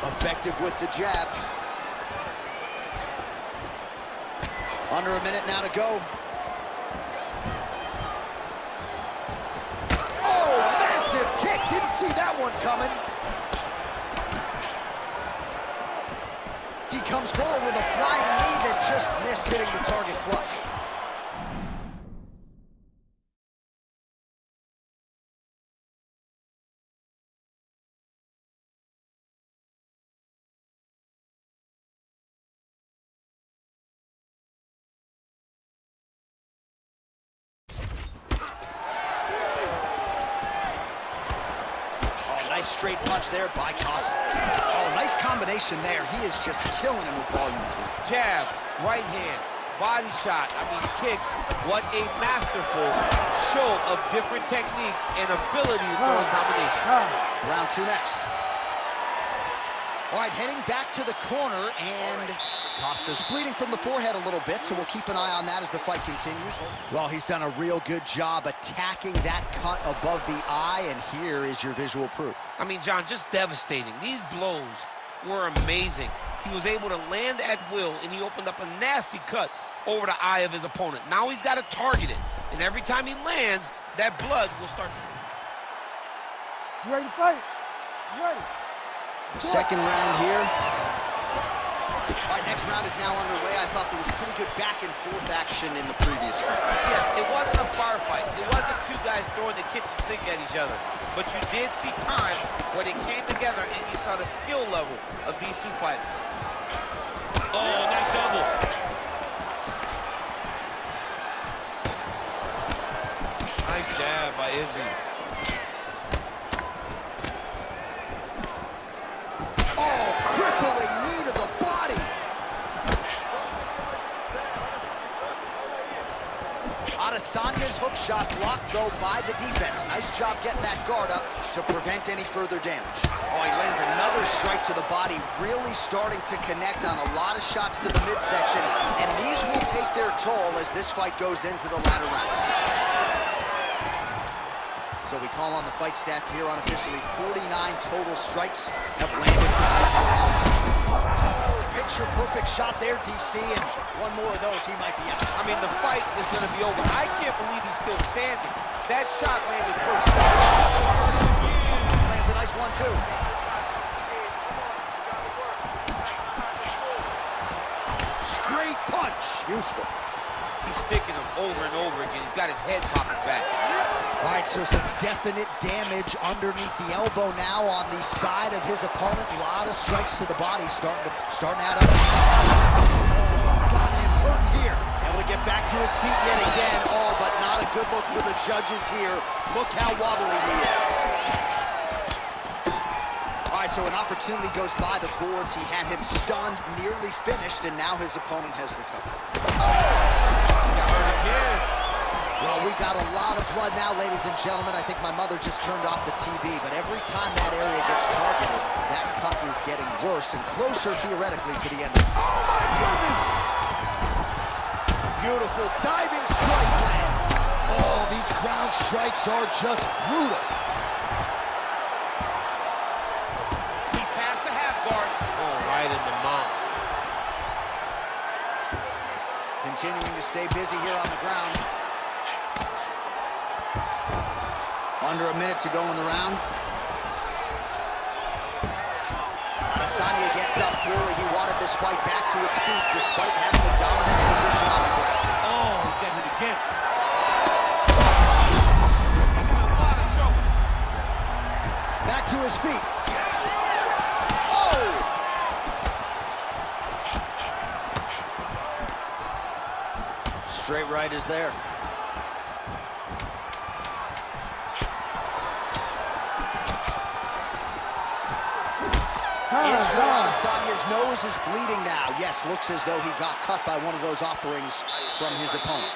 Effective with the jab. Under a minute now to go. Oh, massive kick. Didn't see that one coming. He comes forward with a flying knee that just missed hitting the target flush. Nice straight punch there by Costa. Oh, nice combination there. He is just killing him with volume too. Jab, right hand, body shot, kicks. What a masterful show of different techniques and ability to throw a combination. Round two next. All right, heading back to the corner, and Costa's bleeding from the forehead a little bit, so we'll keep an eye on that as the fight continues. Well, he's done a real good job attacking that cut above the eye, and here is your visual proof. I mean, John, just devastating. These blows were amazing. He was able to land at will, and he opened up a nasty cut over the eye of his opponent. Now he's got to target it, and every time he lands, that blood will start. You ready to fight? You ready? Second round here. All right, next round is now underway. I thought there was pretty good back and forth action in the previous round. Yes, it wasn't a bar fight. It wasn't two guys throwing the kitchen sink at each other. But you did see times where they came together and you saw the skill level of these two fighters. Oh, nice elbow. Nice jab by Izzy. Oh, crippling knee to the body. Adesanya's hook shot blocked, though, by the defense. Nice job getting that guard up to prevent any further damage. Oh, he lands another strike to the body, really starting to connect on a lot of shots to the midsection, and these will take their toll as this fight goes into the latter rounds. So So we call on the fight stats here unofficially. 49 total strikes have landed for Israel. Picture perfect shot there, DC, and one more of those, he might be out. I mean, the fight is going to be over. I can't believe he's still standing. That shot landed perfect. Lands a nice one, too. Straight punch. Useful. He's sticking him over and over again. He's got his head popping back. All right, so some definite damage underneath the elbow now on the side of his opponent. A lot of strikes to the body starting to add up. He's gotten him hurt here. Able to get back to his feet yet again. Oh, but not a good look for the judges here. Look how wobbly he is. All right, so an opportunity goes by the boards. He had him stunned, nearly finished, and now his opponent has recovered. Oh! He got hurt again. Well, we got a lot of blood now, ladies and gentlemen. I think my mother just turned off the TV, but every time that area gets targeted, that cut is getting worse and closer, theoretically, to the end of it. Oh, my goodness! Beautiful diving strike lands. Oh, these ground strikes are just brutal. He passed the half guard. Oh, right in the mouth. Continuing to stay busy here on the ground. Under a minute to go in the round. Adesanya gets up. Clearly, he wanted this fight back to its feet despite having a dominant position on the ground. Oh, he gets it again. He's in a lot of trouble. Back to his feet. Oh! Straight right is there. Israel Adesanya's nose is bleeding now. Yes, looks as though he got cut by one of those offerings from his opponent.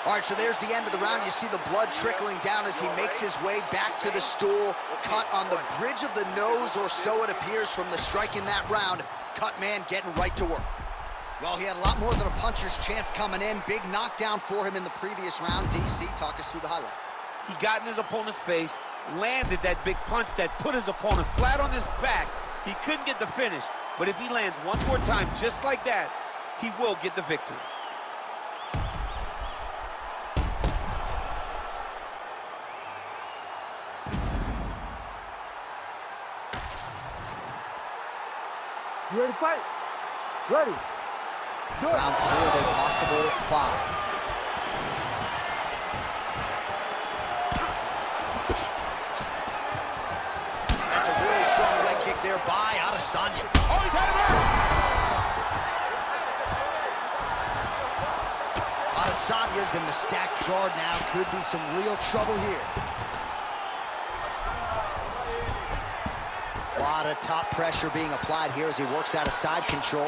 All right, so there's the end of the round. You see the blood trickling down as he makes his way back to the stool. Cut on the bridge of the nose, or so it appears from the strike in that round. Cut man getting right to work. Well, he had a lot more than a puncher's chance coming in. Big knockdown for him in the previous round. DC, talk us through the highlight. He got in his opponent's face, landed that big punch that put his opponent flat on his back. He couldn't get the finish, but if he lands one more time just like that, he will get the victory. You ready to fight? Ready. Do it. Round 3 of a possible 5. That's a really strong leg kick there by Adesanya. Oh, he's had him hurt! Adesanya's in the stacked guard now. Could be some real trouble here. A lot of top pressure being applied here as he works out of side control.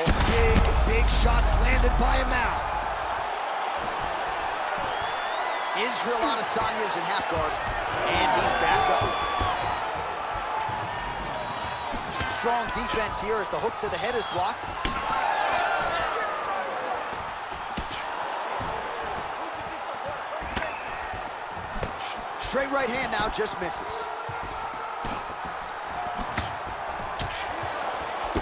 Big shots landed by him now. Israel Adesanya's in half guard, and he's back up. Strong defense here as the hook to the head is blocked. Straight right hand now, just misses.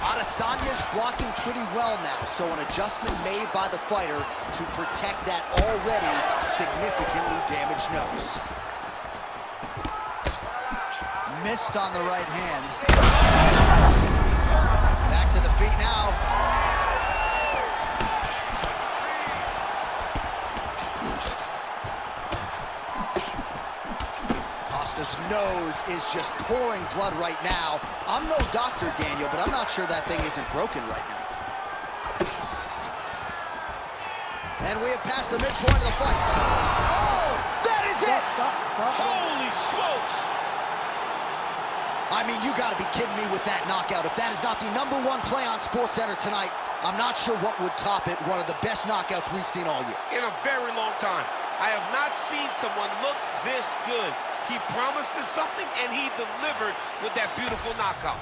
Adesanya's blocking pretty well now, so an adjustment made by the fighter to protect that already significantly damaged nose. Missed on the right hand. Back to the feet now. Costa's nose is just pouring blood right now. I'm no doctor, Daniel, but I'm not sure that thing isn't broken right now. And we have passed the midpoint of the fight. Oh, that is it! Stop. Holy smokes! I mean, you gotta be kidding me with that knockout. If that is not the #1 play on SportsCenter tonight, I'm not sure what would top it. One of the best knockouts we've seen all year. In a very long time. I have not seen someone look this good. He promised us something, and he delivered with that beautiful knockout.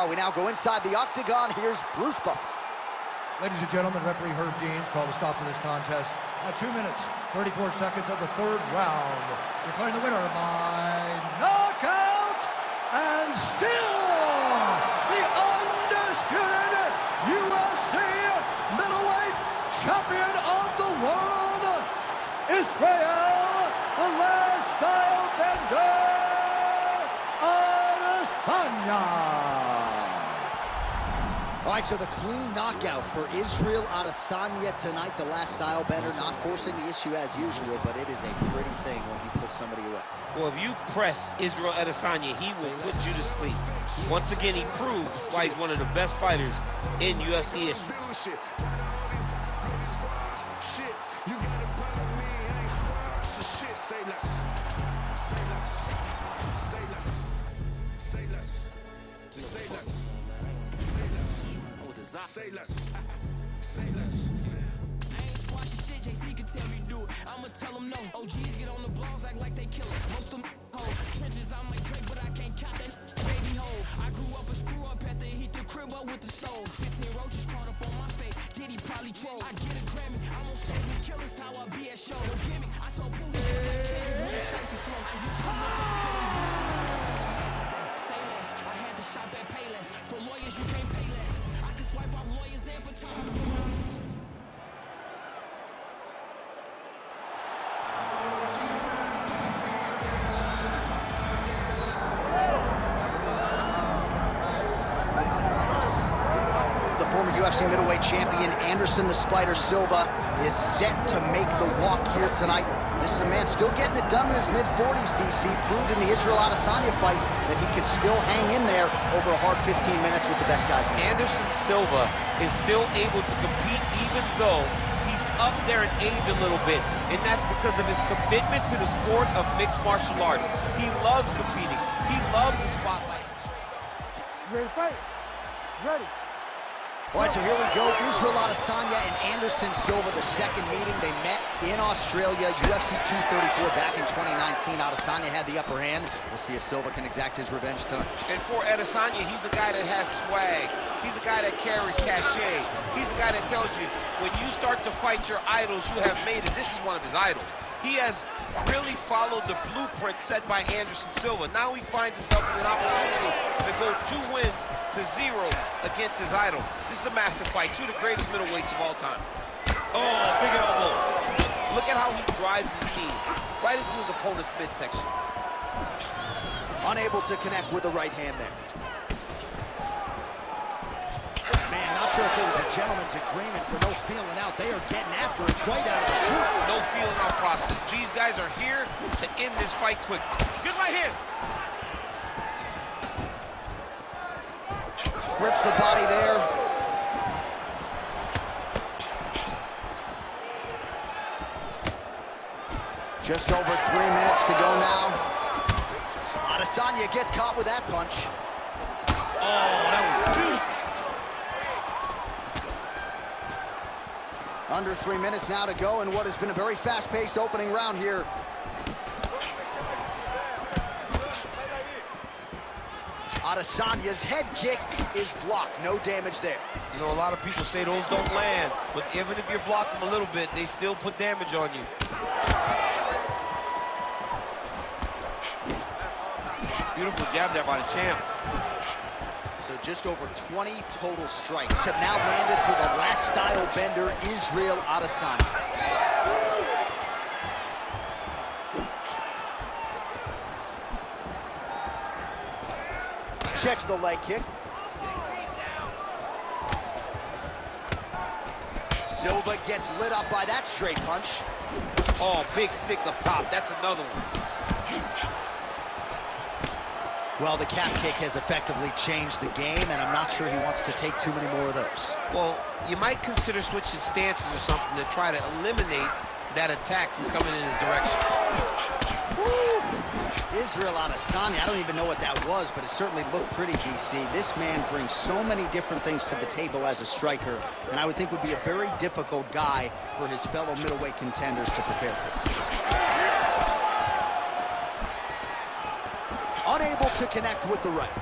All right, we now go inside the octagon. Here's Bruce Buffer. Ladies and gentlemen, referee Herb Deans called a stop to this contest at 2 minutes, 34 seconds of the third round. Declaring the winner by knockout and still the undisputed UFC middleweight champion of the world, Israel, the last style bender, Adesanya. All right, so the clean knockout for Israel Adesanya tonight. The last style bender, not forcing the issue as usual, but it is a pretty thing when he puts somebody away. Well, if you press Israel Adesanya, he will put you to sleep. Once again, he proves why he's one of the best fighters in UFC history. Say less. Say less. I ain't squashing shit, JC can tell me do it. I'ma tell them no. OGs get on the blogs, act like they kill it. Most of them hoes. Trenches, I might drink, but I can't count that baby hole. I grew up a screw up at the heat the crib up with the stove. 15 roaches crawled up on my face. Diddy probably troll. I get a Grammy. I'm on stage with killers, how I be at show. No gimmick. I told Paulo, just like Clinching, when the shakes the flow. I used to look up to them. Say less. I had to shop at Payless. For lawyers, you can't pay less. I can swipe off lawyers and for Thomas. The former UFC middleweight champion Anderson the Spider Silva is set to make the walk here tonight. This is a man still getting it done in his mid-40s, DC. Proved in the Israel Adesanya fight that he could still hang in there over a hard 15 minutes with the best guys in the world. Anderson Silva is still able to compete even though he's up there in age a little bit, and that's because of his commitment to the sport of mixed martial arts. He loves competing. He loves the spotlight. You ready to fight? Ready. All right, so here we go. Israel Adesanya and Anderson Silva, the second meeting. They met in Australia, UFC 234 back in 2019. Adesanya had the upper hand. We'll see if Silva can exact his revenge tonight. And for Adesanya, he's a guy that has swag. He's a guy that carries cachet. He's a guy that tells you, when you start to fight your idols, you have made it. This is one of his idols. He has really followed the blueprint set by Anderson Silva. Now he finds himself in an opportunity to go 2 wins to 0 against his idol. This is a massive fight. Two of the greatest middleweights of all time. Oh, big elbow. Look at how he drives his knee right into his opponent's midsection. Unable to connect with the right hand there. Man, not sure if it was a gentleman's agreement for no feeling out. They are getting after it right out of the chute. No feeling out process. These guys are here to end this fight quickly. Good right hand. Rips the body there. Just over 3 minutes to go now. Adesanya gets caught with that punch. Oh, that was deep. Under 3 minutes now to go in what has been a very fast-paced opening round here. Adesanya's head kick is blocked. No damage there. You know, a lot of people say those don't land, but even if you block them a little bit, they still put damage on you. Beautiful jab there by the champ. So just over 20 total strikes have now landed for the last style bender, Israel Adesanya. Checks the leg kick. Silva gets lit up by that straight punch. Oh, big stick up top. That's another one. Well, the calf kick has effectively changed the game, and I'm not sure he wants to take too many more of those. Well, you might consider switching stances or something to try to eliminate that attack from coming in his direction. Woo! Israel Adesanya, I don't even know what that was, but it certainly looked pretty, DC. This man brings so many different things to the table as a striker, and I would think would be a very difficult guy for his fellow middleweight contenders to prepare for. Unable to connect with the right.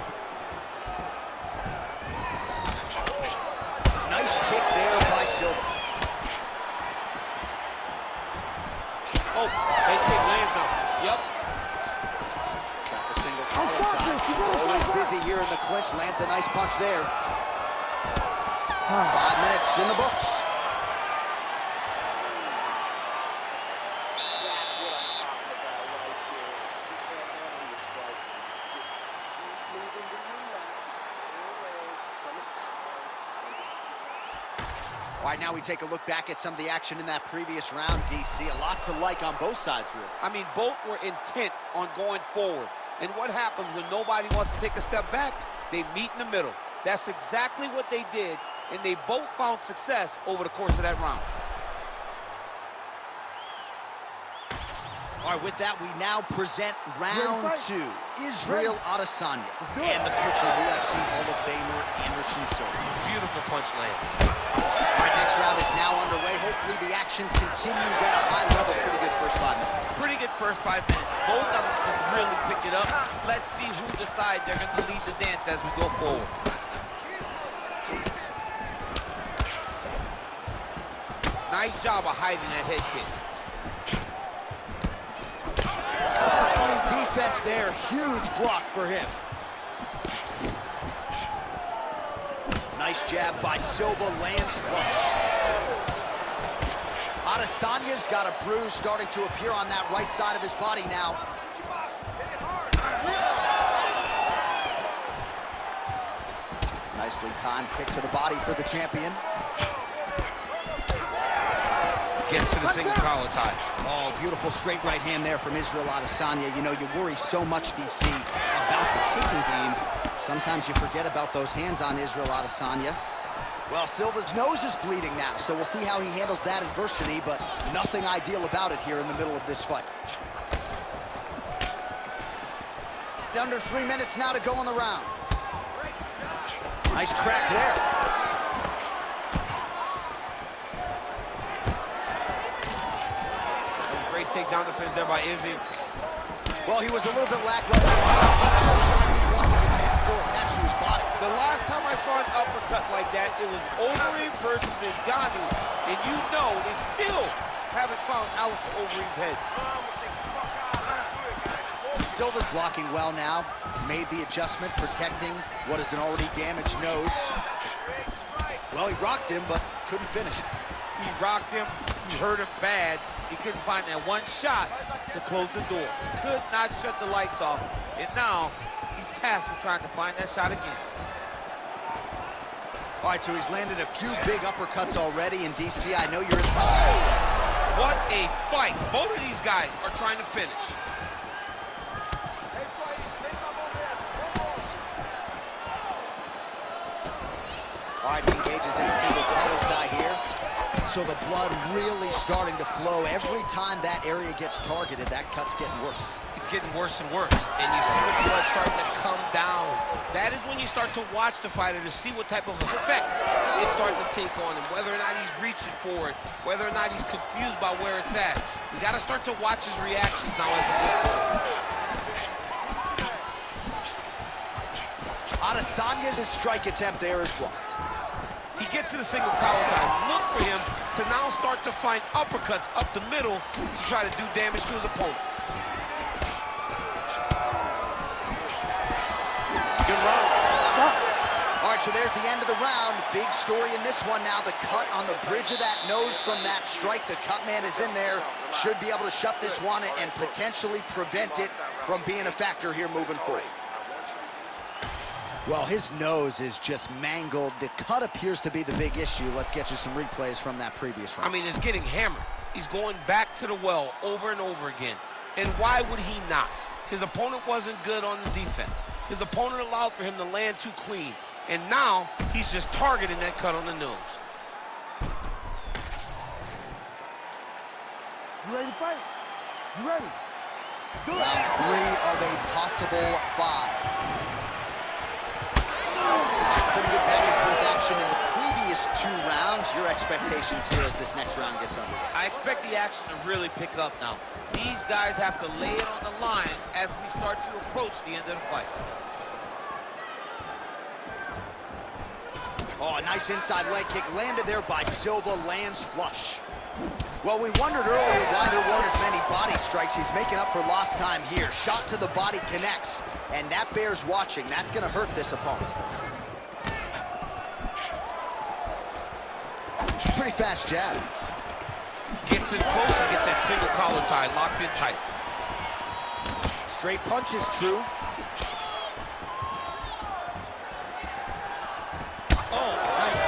nice punch there. 5 minutes in the books. That's what I'm talking about right there. He can't handle your striking. Just keep moving to your left. Just stay away from his power and just keep moving. All right, now we take a look back at some of the action in that previous round, DC. A lot to like on both sides, really. I mean, both were intent on going forward. And what happens when nobody wants to take a step back? They meet in the middle. That's exactly what they did, and they both found success over the course of that round. All right, with that, we now present round 2. Israel Adesanya and the future UFC Hall of Famer Anderson Silva. Beautiful punch lands. All right, next round is now underway. Hopefully the action continues at a high level. Pretty good first 5 minutes. Pretty good first 5 minutes. Both of them can really pick it up. Let's see who decides they're going to lead the dance as we go forward. Nice job of hiding that head kick. Definitely defense there. Huge block for him. Nice jab by Silva, lands flush. Adesanya's got a bruise starting to appear on that right side of his body now. Nicely timed kick to the body for the champion. Gets to the single collar tie. Oh, beautiful straight right hand there from Israel Adesanya. You know, you worry so much, DC, about the kicking game. Sometimes you forget about those hands on Israel Adesanya. Well, Silva's nose is bleeding now, so we'll see how he handles that adversity, but nothing ideal about it here in the middle of this fight. Under 3 minutes now to go in the round. Nice crack there. Great takedown defense there by Izzy. Well, he was a little bit lackluster. His head's still attached to his body. The last time I saw an uppercut like that, it was Overeem versus Ngannou. And you know they still haven't found Alistair Overeem's head. Silva's blocking well now. Made the adjustment, protecting what is an already damaged nose. Well, he rocked him, but couldn't finish. He rocked him. He hurt him bad. He couldn't find that one shot to close the door. Could not shut the lights off. And now he's tasked with trying to find that shot again. All right, so he's landed a few big uppercuts already. And DC, I know you're involved. What a fight. Both of these guys are trying to finish. All right, he engages in a single collar tie here. So the blood really starting to flow. Every time that area gets targeted, that cut's getting worse. It's getting worse and worse. And you see the blood starting to come down. That is when you start to watch the fighter to see what type of effect it's starting to take on him, whether or not he's reaching for it, whether or not he's confused by where it's at. You got to start to watch his reactions now as we go forward. Adesanya's strike attempt there is blocked. He gets to the single collar tie. Look for him to now start to find uppercuts up the middle to try to do damage to his opponent. Good round. All right, so there's the end of the round. Big story in this one now. The cut on the bridge of that nose from that strike. The cut man is in there. Should be able to shut this one and potentially prevent it from being a factor here moving forward. Well, his nose is just mangled. The cut appears to be the big issue. Let's get you some replays from that previous round. I mean, it's getting hammered. He's going back to the well over and over again. And why would he not? His opponent wasn't good on the defense. His opponent allowed for him to land too clean. And now he's just targeting that cut on the nose. You ready to fight? You ready? Do it. Round 3 of a possible 5. Pretty good back and forth action in the previous 2 rounds. Your expectations here as this next round gets under? I expect the action to really pick up now. These guys have to lay it on the line as we start to approach the end of the fight. Oh, a nice inside leg kick landed there by Silva, lands flush. Well, we wondered earlier why there weren't as many body strikes. He's making up for lost time here. Shot to the body connects, and that bears watching. That's going to hurt this opponent. Pretty fast jab. Gets in close and gets that single collar tie, locked in tight. Straight punches, true. Oh, nice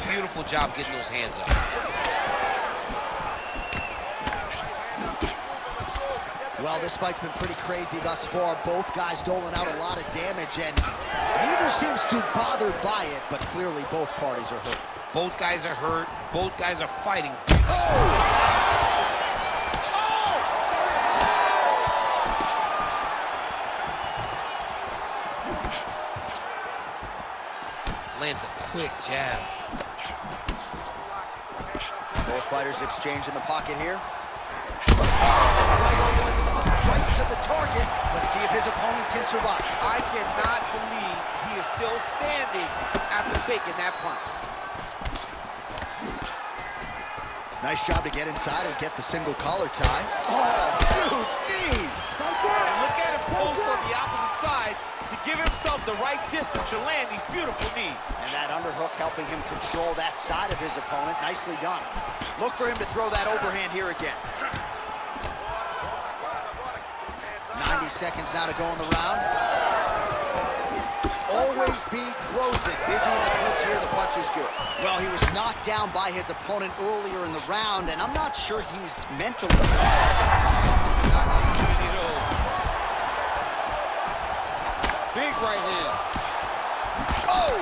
kick. Beautiful job getting those hands up. Well, this fight's been pretty crazy thus far. Both guys doling out a lot of damage, and neither seems too bothered by it, but clearly both parties are hurt. Both guys are hurt. Both guys are fighting. Lands a quick jab. Both fighters exchange in the pocket here. Right to the target. Let's see if his opponent can survive. I cannot believe he is still standing after taking that punch. Nice job to get inside and get the single collar tie. Oh, huge knee! And look at him post on the opposite side to give himself the right distance to land these beautiful knees. And that underhook helping him control that side of his opponent. Nicely done. Look for him to throw that overhand here again. 90 seconds now to go in the round. Always be closing. Busy in the clinch here, the punch is good. Well, he was knocked down by his opponent earlier in the round, and I'm not sure he's mentally. Big right hand. Oh!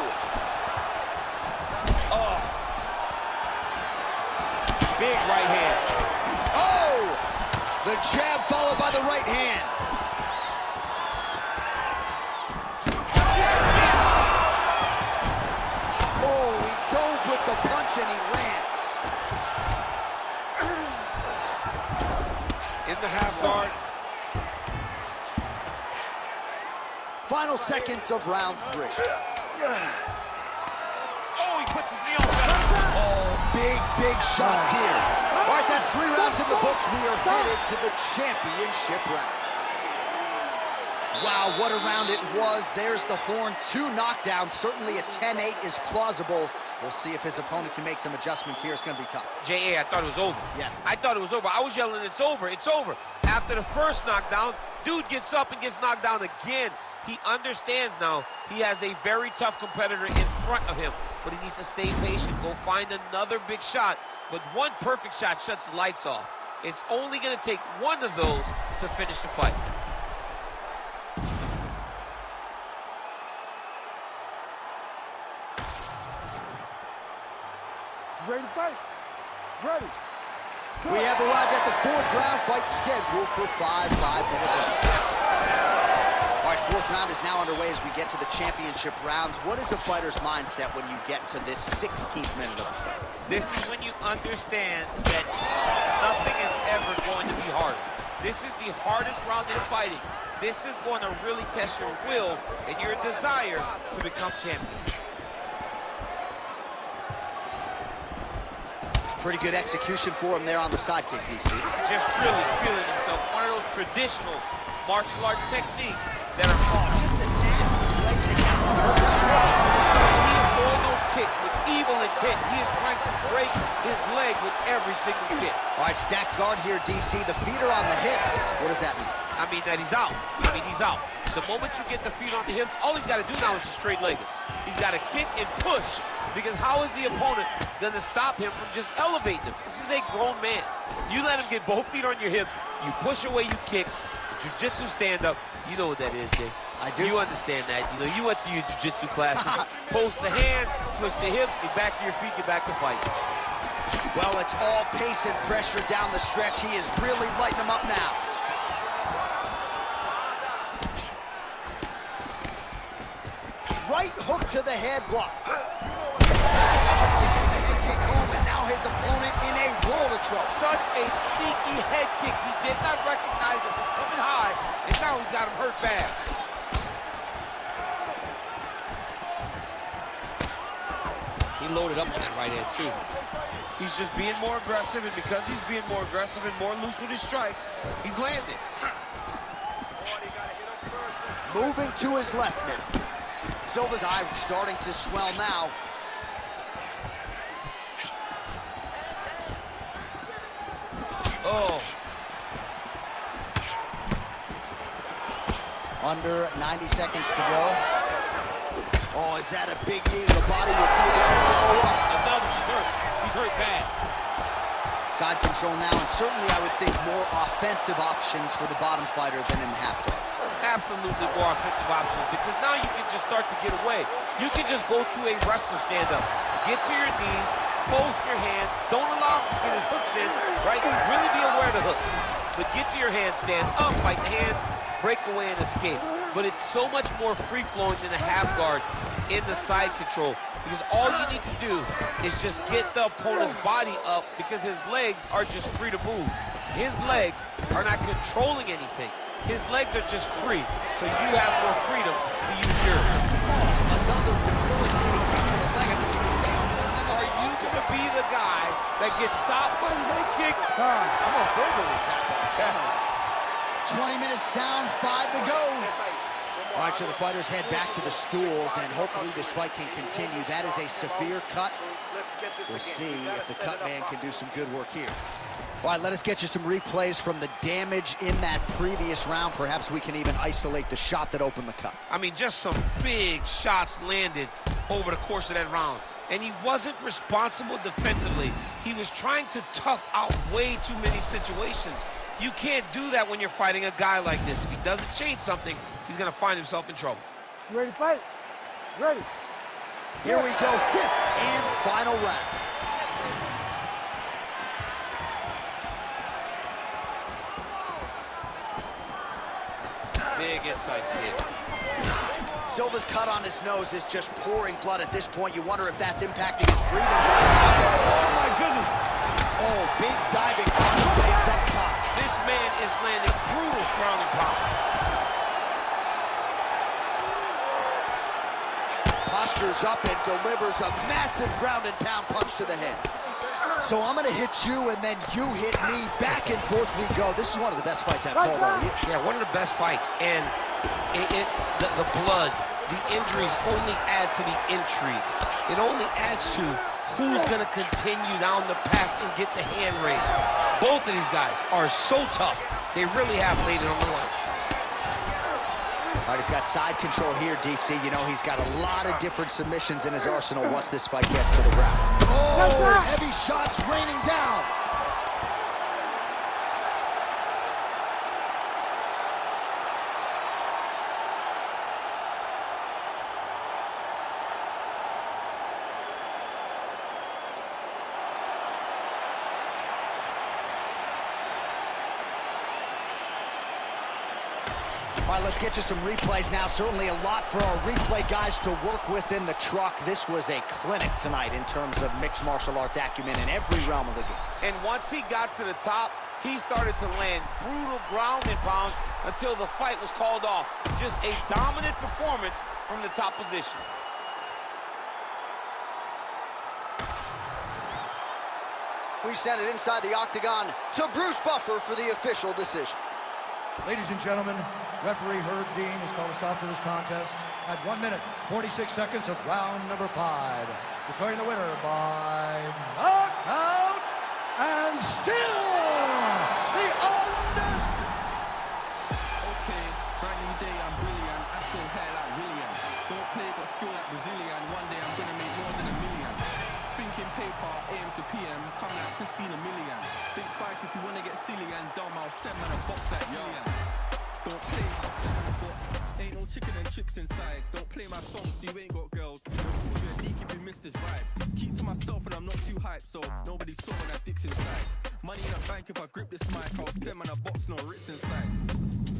Oh. Big right hand. Oh! The jab followed by the right hand. Oh, he dove with the punch and he lands. In the half guard. Final seconds of round 3. Oh, he puts his knee on the Oh, big shots here. All right, that's 3 rounds in the books. We are headed to the championship rounds. Wow, what a round it was. There's the horn. 2 knockdowns. Certainly a 10-8 is plausible. We'll see if his opponent can make some adjustments here. It's going to be tough. J.A., I thought it was over. Yeah. I thought it was over. I was yelling, it's over, it's over. After the first knockdown, dude gets up and gets knocked down again. He understands now he has a very tough competitor in front of him, but he needs to stay patient, go find another big shot. But one perfect shot shuts the lights off. It's only going to take one of those to finish the fight. Ready to fight? Ready. We have arrived at the 4th round, fight scheduled for 5 5-minute rounds. All right, 4th round is now underway as we get to the championship rounds. What is a fighter's mindset when you get to this 16th minute of the fight? This is when you understand that nothing is ever going to be harder. This is the hardest round in fighting. This is going to really test your will and your desire to become champion. Pretty good execution for him there on the sidekick, DC. Just really feeling himself. One of those traditional martial arts techniques that are Just a nasty leg kick out the curve. That's he is throwing those kicks with evil intent. He is trying to break his leg with every single kick. All right, stacked guard here, DC. The feet are on the hips. What does that mean? I mean that he's out. He's out. The moment you get the feet on the hips, all he's got to do now is just straight leg it. He's got to kick and push, because how is the opponent going to stop him from just elevating him? This is a grown man. You let him get both feet on your hips, you push away, you kick, jiu-jitsu stand-up. You know what that is, Jay. I do. You understand that. You know, you went to your jiu-jitsu classes. Post the hand, switch the hips, get back to your feet, get back to fighting. Well, it's all pace and pressure down the stretch. He is really lighting them up now. Right hook to the head block. Trying to get the head kick home, and now his opponent in a world of trouble. Such a sneaky head kick. He did not recognize it was coming high, and now he's got him hurt bad. He loaded up on that right hand, too. He's just being more aggressive, and because he's being more aggressive and more loose with his strikes, he's landing. Moving to his left mid. Silva's eye starting to swell now. Oh. Under 90 seconds to go. Oh, is that a big knee to the body? We'll see if they can follow up. Another one hurt. He's hurt bad. Side control now, and certainly I would think more offensive options for the bottom fighter than in the half guard. Absolutely more offensive options, because now you can just start to get away. You can just go to a wrestler stand-up. Get to your knees, post your hands, don't allow him to get his hooks in, right? Really be aware of the hooks. But get to your hands, stand up, fight the hands, break away and escape. But it's so much more free-flowing than a half guard in the side control, because all you need to do is just get the opponent's body up, because his legs are just free to move. His legs are not controlling anything. His legs are just free, so you have more freedom to use yours. Another debilitating kick to the leg. I think he's saying, are you going to be the guy that gets stopped by leg kicks? I'm going to verbally tackle. 20 minutes down, 5 to go. All right, so the fighters head back to the stools, and hopefully this fight can continue. That is a severe cut. We'll see if the cut man can do some good work here. All right, let us get you some replays from the damage in that previous round. Perhaps we can even isolate the shot that opened the cut. I mean, just some big shots landed over the course of that round. And he wasn't responsible defensively. He was trying to tough out way too many situations. You can't do that when you're fighting a guy like this. If he doesn't change something, he's going to find himself in trouble. You ready to fight? Ready. Here we go, 5th and final round. Big inside kick. Silva's cut on his nose is just pouring blood at this point. You wonder if that's impacting his breathing right now. Oh, my goodness. Oh, big diving punch lands up top. This man is landing brutal ground and pound. Postures up and delivers a massive ground and pound punch to the head. So I'm going to hit you, and then you hit me. Back and forth we go. This is one of the best fights I've called all year. Yeah, one of the best fights. And the blood, the injuries only add to the intrigue. It only adds to who's going to continue down the path and get the hand raised. Both of these guys are so tough. They really have laid it on the line. All right, he's got side control here, DC. You know, he's got a lot of different submissions in his arsenal once this fight gets to the ground. Oh, heavy shots raining down. All right, let's get you some replays now. Certainly a lot for our replay guys to work with in the truck. This was a clinic tonight in terms of mixed martial arts acumen in every realm of the game. And once he got to the top, he started to land brutal ground and pounds until the fight was called off. Just a dominant performance from the top position. We send it inside the octagon to Bruce Buffer for the official decision. Ladies and gentlemen, referee Herb Dean has called a stop to this contest at 1 minute, 46 seconds of round number 5. Declaring the winner by knockout and still the undisputed. Okay, brand new day, I'm brilliant. Afro hair like William. Don't play, got skill like Brazilian. One day I'm gonna make more than $1 million. Thinking paper, AM to PM, come like Christina Milian. Think twice if you wanna get silly and dumb, I'll send man a box like Million. Don't play, I'll send man a box. Ain't no chicken and chips inside. Don't play my songs, you ain't got girls. Don't call you a leak if you miss this vibe. Keep to myself and I'm not too hyped, so nobody saw when I dipped inside. Money in the bank if I grip this mic, I'll send man a box, no Ritz inside.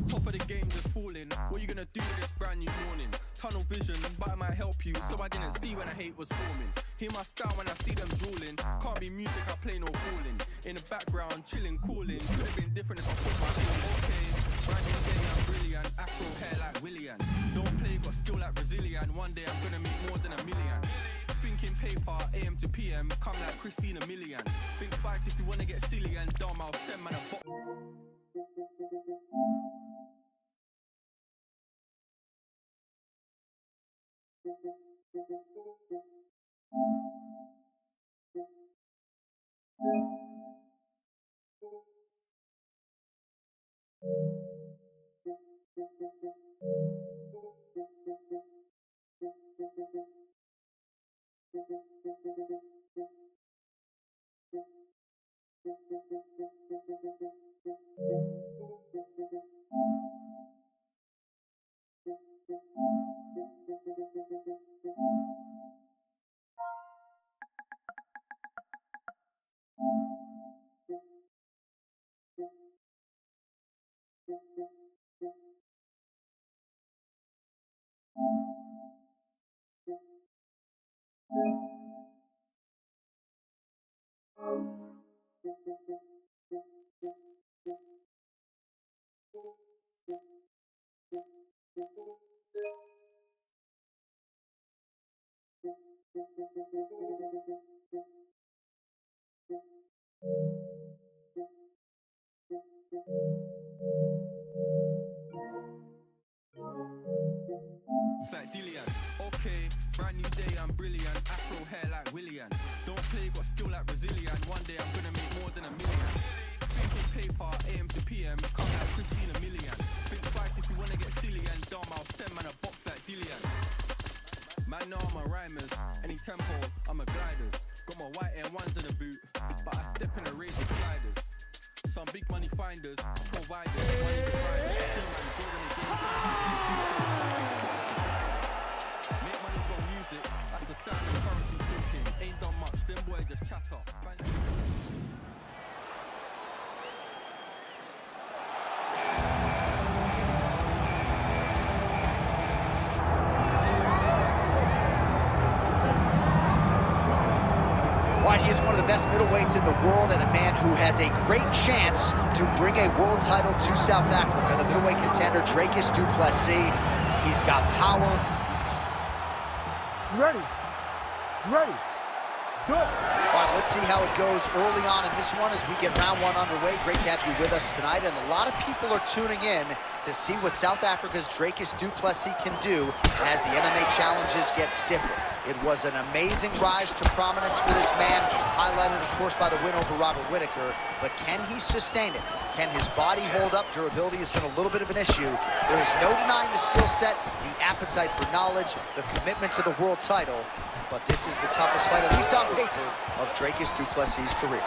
Top of the game just falling. What you gonna do with this brand new morning? Tunnel vision, but it might help you, so I didn't see when the hate was forming. Hear my style when I see them drooling. Can't be music, I play no fooling. In the background, chilling, cooling. Could have been different if I put my name. Okay, brand new day, I'm brilliant. Afro hair like William. Don't play, got skill like Brazilian. One day I'm gonna make more than $1 million. Thinking paper, AM to PM, come like Christina Milian. Think twice if you wanna get silly and dumb, I'll send man a box. It's like Dillian. Okay, brand new day, I'm brilliant. Afro hair like Willian. Don't play, got skill like Brazilian. One day I'm gonna make more than $1 million. Thinking paper, AM to PM. Come like Christina Million. Think twice if you wanna get silly and dumb. I'll send man a box like Dillian. Man, know I'm a rhymers. Any tempo, I'm a gliders. Got my white M1s in the boot, but I step in the race with sliders. Some big money finders, providers, money providers. See man, go in the game. Make money from music, that's the sound of currency talking. Ain't done much, them boys just chatter. He is one of the best middleweights in the world and a man who has a great chance to bring a world title to South Africa. The middleweight contender, Dricus du Plessis. He's got power. You ready? You ready? It's good. All right, let's see how it goes early on in this one as we get round one underway. Great to have you with us tonight, and a lot of people are tuning in to see what South Africa's Dricus du Plessis can do as the MMA challenges get stiffer. It was an amazing rise to prominence for this man, highlighted, of course, by the win over Robert Whittaker. But can he sustain it? Can his body hold up? Durability has been a little bit of an issue. There is no denying the skill set, the appetite for knowledge, the commitment to the world title. But this is the toughest fight, at least on paper, of Dricus du Plessis' career.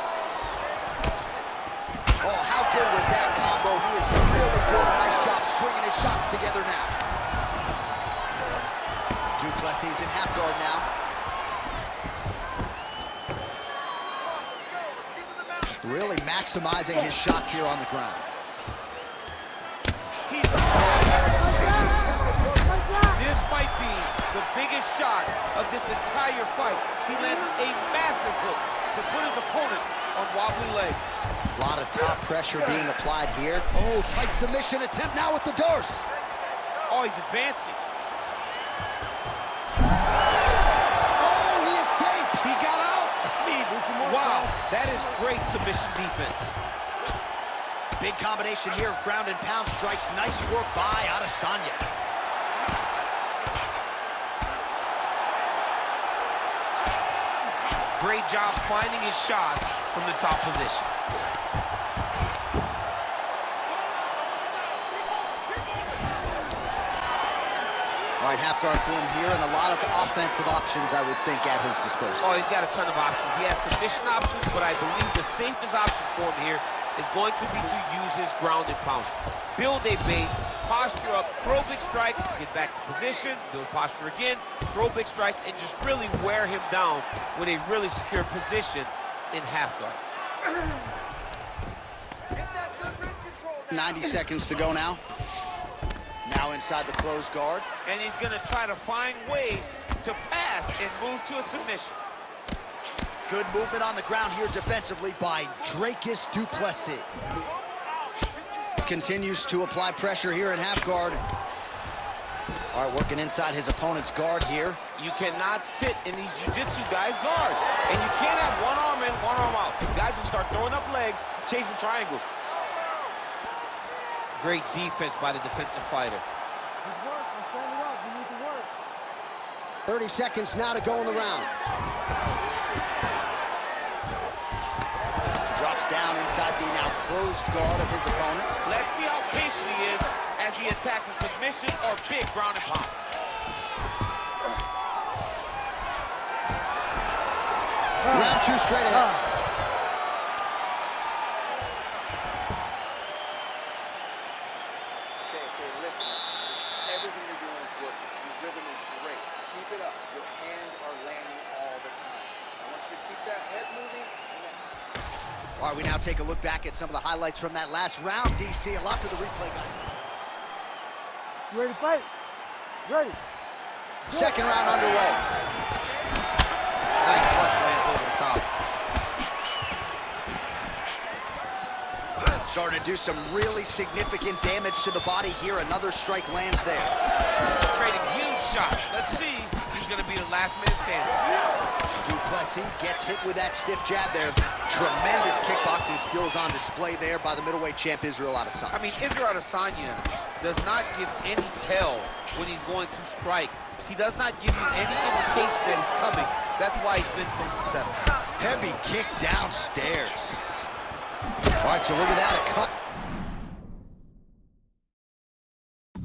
Oh, how good was that combo? He is really doing a nice job stringing his shots together now. Du Plessis in half guard now. Really maximizing his shots here on the ground. This might be the biggest shot of this entire fight. He landed a massive hook to put his opponent on wobbly legs. A lot of top pressure being applied here. Oh, tight submission attempt now with the Durst. Oh, he's advancing. Oh, he escapes. He got out. I mean, wow, that is great submission defense. Big combination here of ground and pound strikes. Nice work by Adesanya. Great job finding his shots from the top position. All right, half guard for him here, and a lot of offensive options, I would think, at his disposal. Oh, he's got a ton of options. He has submission options, but I believe the safest option for him here is going to be to use his ground and pound. Build a base, posture up, throw big strikes, get back to position, build posture again, throw big strikes, and just really wear him down with a really secure position in half guard. Get that good wrist control now. 90 seconds to go now. Now inside the closed guard. And he's going to try to find ways to pass and move to a submission. Good movement on the ground here defensively by Dricus du Plessis. Continues to apply pressure here in half guard. All right, working inside his opponent's guard here. You cannot sit in these jiu-jitsu guys' guard. And you can't have one arm in, one arm out. Guys will start throwing up legs, chasing triangles. Great defense by the defensive fighter. Just work. I'm standing up. You need to work. 30 seconds now to go in the round. Drops down inside the now closed guard of his opponent. Let's see how patient he is as he attacks a submission or big ground and pound. Round two straight ahead. Okay, listen. Everything you're doing is working. Your rhythm is great. Keep it up. Your hands are landing all the time. I want you to keep that head moving. All right, we now take a look back at some of the highlights from that last round, DC. A lot to the replay, guys. You ready to fight? Ready. Second round underway. Nice punch land over the top. Starting to do some really significant damage to the body here. Another strike lands there. Trading huge shots. Let's see who's going to be the last man standing. Du Plessis gets hit with that stiff jab there. Tremendous kickboxing skills on display there by the middleweight champ Israel Adesanya. I mean, Israel Adesanya does not give any tell when he's going to strike. He does not give you any indication that he's coming. That's why he's been so successful. Heavy kick downstairs. All right, so look at that, a cut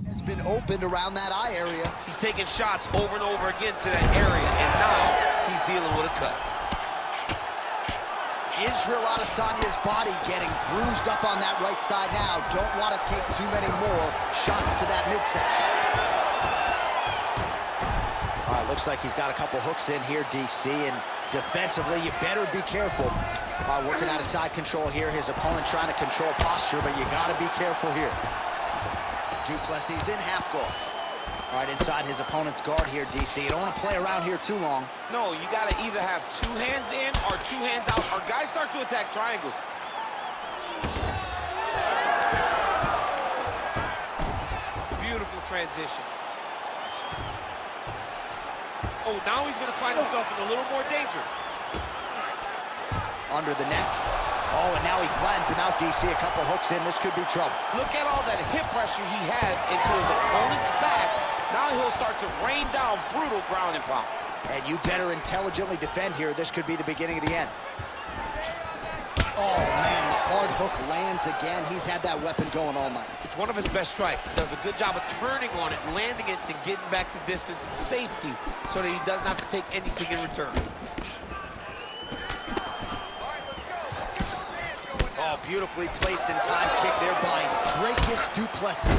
has been opened around that eye area. He's taking shots over and over again to that area, and now he's dealing with a cut. Israel Adesanya's body getting bruised up on that right side now. Don't want to take too many more shots to that midsection. All right, looks like he's got a couple hooks in here, DC, and defensively, you better be careful. Working out of side control here. His opponent trying to control posture, but you got to be careful here. Du Plessis in half guard. All right, inside his opponent's guard here, DC. You don't want to play around here too long. No, you got to either have two hands in or two hands out, or guys start to attack triangles. Beautiful transition. Oh, now he's going to find himself in a little more danger. Under the neck. Oh, and now he flattens him out, DC. A couple hooks in. This could be trouble. Look at all that hip pressure he has into his opponent's back. Now he'll start to rain down brutal ground and pound. And you better intelligently defend here. This could be the beginning of the end. Oh, man, the hard hook lands again. He's had that weapon going all night. It's one of his best strikes. He does a good job of turning on it, landing it, and getting back to distance and safety so that he doesn't have to take anything in return. Oh, beautifully placed in time kick there by Dricus du Plessis.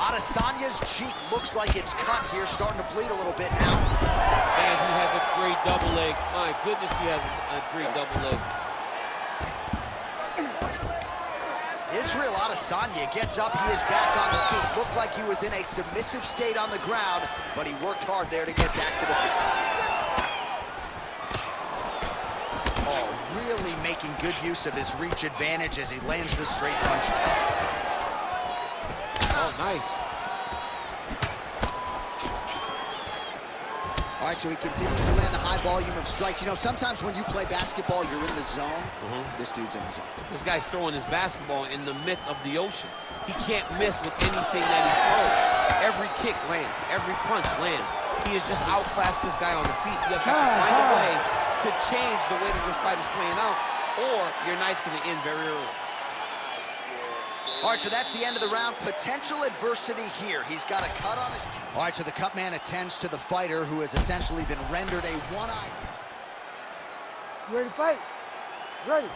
Adesanya's cheek looks like it's cut here, starting to bleed a little bit now. And he has a great double leg. My goodness, he has a great double leg. Israel Adesanya gets up, he is back on the feet. Looked like he was in a submissive state on the ground, but he worked hard there to get back to the feet. Oh, really making good use of his reach advantage as he lands the straight punch. Oh, nice. All right, so he continues to land a high volume of strikes. You know, sometimes when you play basketball, you're in the zone. This dude's in the zone. This guy's throwing his basketball in the midst of the ocean. He can't miss with anything that he throws. Every kick lands. Every punch lands. He has just outclassed this guy on the feet. You have got to find a way to change the way that this fight is playing out, or your night's going to end very early. All right, so that's the end of the round. Potential adversity here. He's got a cut on his... All right, so the cut man attends to the fighter who has essentially been rendered a one-eye... You ready to fight? Ready.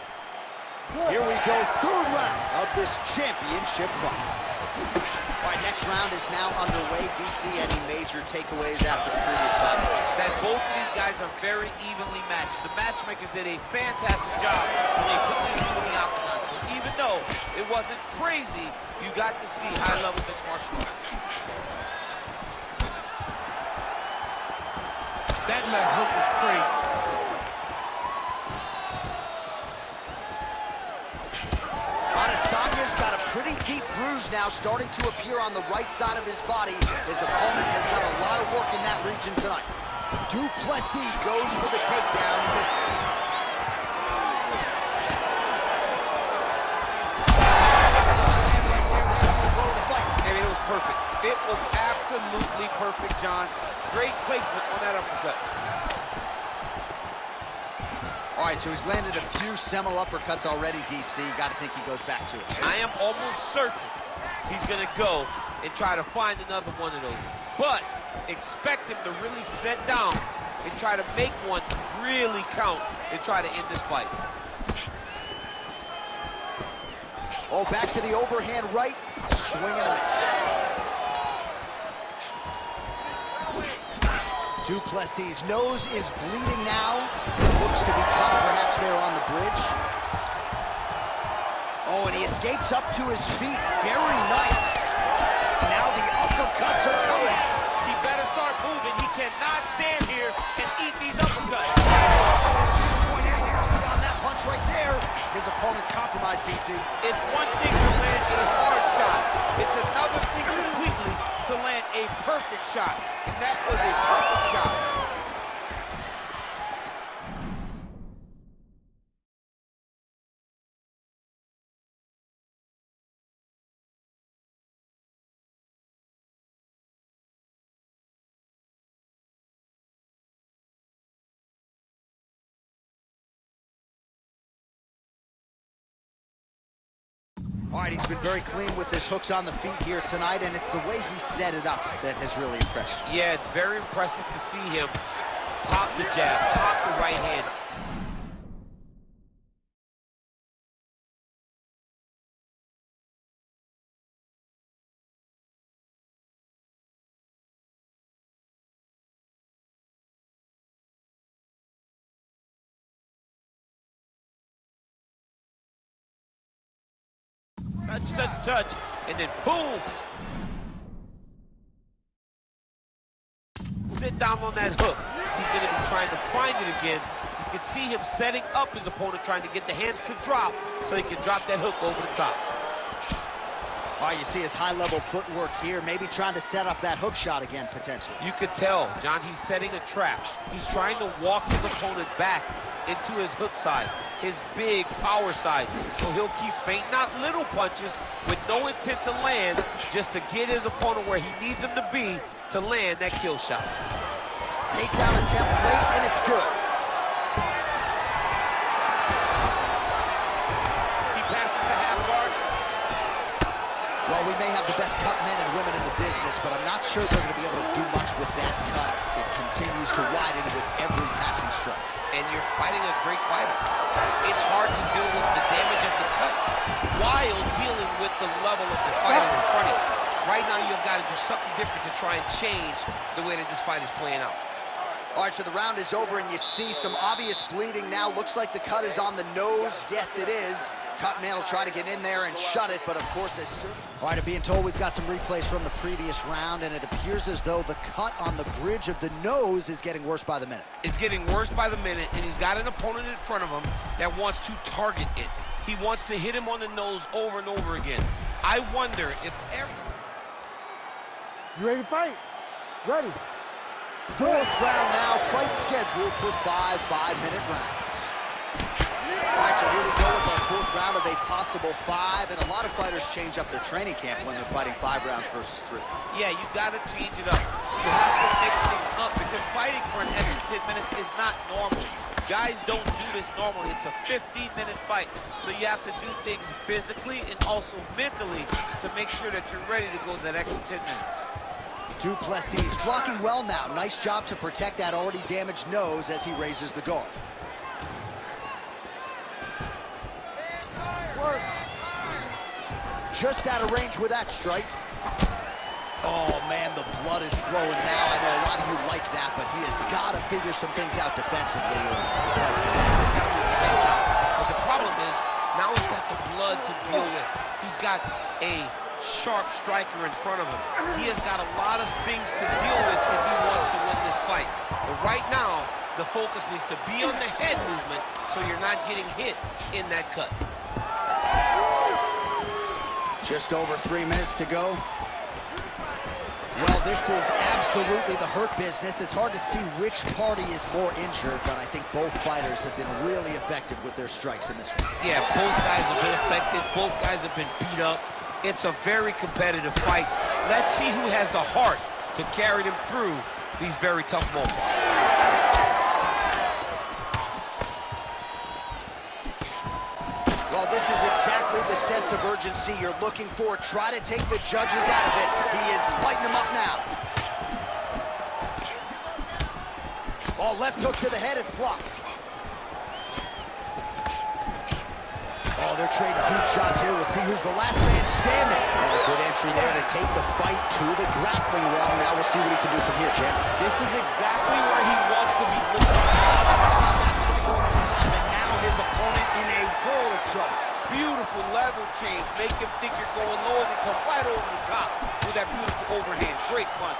Here we go, third round of this championship fight. All right, next round is now underway. Do you see any major takeaways after the previous 5 minutes? That both of these guys are very evenly matched. The matchmakers did a fantastic job when they put these two in the octagon. So even though it wasn't crazy, you got to see high-level mixed martial arts. That left hook was crazy. Adesanya's got a pretty deep bruise now starting to appear on the right side of his body. His opponent has done a lot of work in that region tonight. Du Plessis goes for the takedown and misses. I mean, it was perfect. It was absolutely perfect, John. Great placement on that uppercut. All right, so he's landed a few seminal uppercuts already, DC. Got to think he goes back to it. I am almost certain he's going to go and try to find another one of those. But expect him to really set down and try to make one really count and try to end this fight. Oh, back to the overhand right. Swing and a miss. Du Plessis' nose is bleeding now. Looks to be cut, perhaps there on the bridge. Oh, and he escapes up to his feet. Very nice. Now the uppercuts are coming. He better start moving. He cannot stand here and eat these uppercuts. Point accuracy on that punch right there. His opponent's compromised, DC. It's one thing to land a hard shot. It's another thing completely to land a perfect shot. And that was a perfect shot. All right, he's been very clean with his hooks on the feet here tonight, and it's the way he set it up that has really impressed me. Yeah, it's very impressive to see him pop the jab, pop the right hand. Touch, and then boom! Sit down on that hook. He's going to be trying to find it again. You can see him setting up his opponent, trying to get the hands to drop so he can drop that hook over the top. All right, you see his high-level footwork here, maybe trying to set up that hook shot again, potentially. You could tell, John, he's setting a trap. He's trying to walk his opponent back into his hook side, his big power side. So he'll keep feinting out little punches with no intent to land, just to get his opponent where he needs him to be to land that kill shot. Takedown attempt late, and it's good. He passes the half guard. Well, we may have the best cut men and women in the business, but I'm not sure they're going to be able to do much with that cut. It continues to widen with every passing strike. And you're fighting a great fighter. It's hard to deal with the damage of the cut while dealing with the level of the fighter in front of you. Right now, you've got to do something different to try and change the way that this fight is playing out. All right, so the round is over, and you see some obvious bleeding now. Looks like the cut is on the nose. Yes, it is. Cut man will try to get in there and shut it, but of course, as soon... All right, I'm being told we've got some replays from the previous round, and it appears as though the cut on the bridge of the nose is getting worse by the minute. It's getting worse by the minute, and he's got an opponent in front of him that wants to target it. He wants to hit him on the nose over and over again. I wonder if ever... You ready to fight? Ready. Fourth round now, fight scheduled for 5 5-minute rounds. All right, so here we go with our fourth round of a possible 5, and a lot of fighters change up their training camp when they're fighting 5 rounds versus 3. Yeah, you got to change it up. You have to mix things up because fighting for an extra 10 minutes is not normal. Guys don't do this normally. It's a 15-minute fight, so you have to do things physically and also mentally to make sure that you're ready to go that extra 10 minutes. Du Plessis blocking well now. Nice job to protect that already damaged nose as he raises the guard. Just out of range with that strike. Oh, man, the blood is flowing now. I know a lot of you like that, but he has got to figure some things out defensively. This fight's going to end. But the problem is, now he's got the blood to deal with. He's got a sharp striker in front of him. He has got a lot of things to deal with if he wants to win this fight. But right now, the focus needs to be on the head movement so you're not getting hit in that cut. Just over 3 minutes to go. Well, this is absolutely the hurt business. It's hard to see which party is more injured, but I think both fighters have been really effective with their strikes in this one. Yeah, both guys have been affected. Both guys have been beat up. It's a very competitive fight. Let's see who has the heart to carry them through these very tough moments. Well, this is exactly the sense of urgency you're looking for. Try to take the judges out of it. He is lighting them up now. Oh, left hook to the head, it's blocked. Oh, they're trading huge shots here. We'll see who's the last man standing. Oh, good entry there to take the fight to the grappling realm. Now we'll see what he can do from here, champ. This is exactly where he wants to be looking. That's the point of time, and now his opponent in a world of trouble. Beautiful level change. Make him think you're going low and come right over the top with that beautiful overhand. Great punch.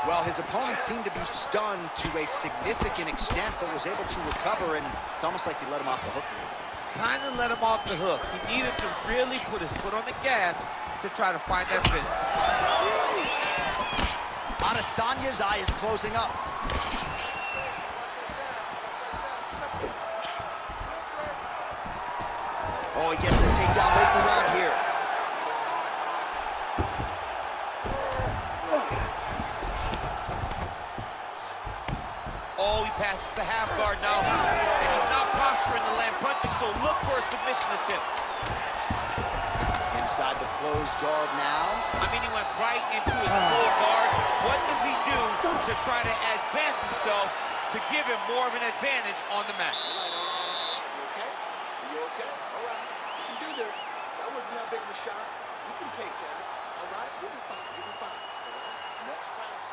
Well, his opponent seemed to be stunned to a significant extent, but was able to recover, and it's almost like he let him off the hook a little bit. Kind of let him off the hook. He needed to really put his foot on the gas to try to find that finish. Adesanya's eye is closing up. Oh, he gets the takedown late in the round here. Oh, he passes the half guard now, and he's not posturing to land punches, so look for a submission attempt. Inside the closed guard now. I mean, he went right into his full guard. What does he do to try to advance himself to give him more of an advantage on the mat? You okay? Are you okay? All right. You can do this. That wasn't that big of a shot. You can take that. All right? You'll be fine. You'll be fine. All right? Next bounce.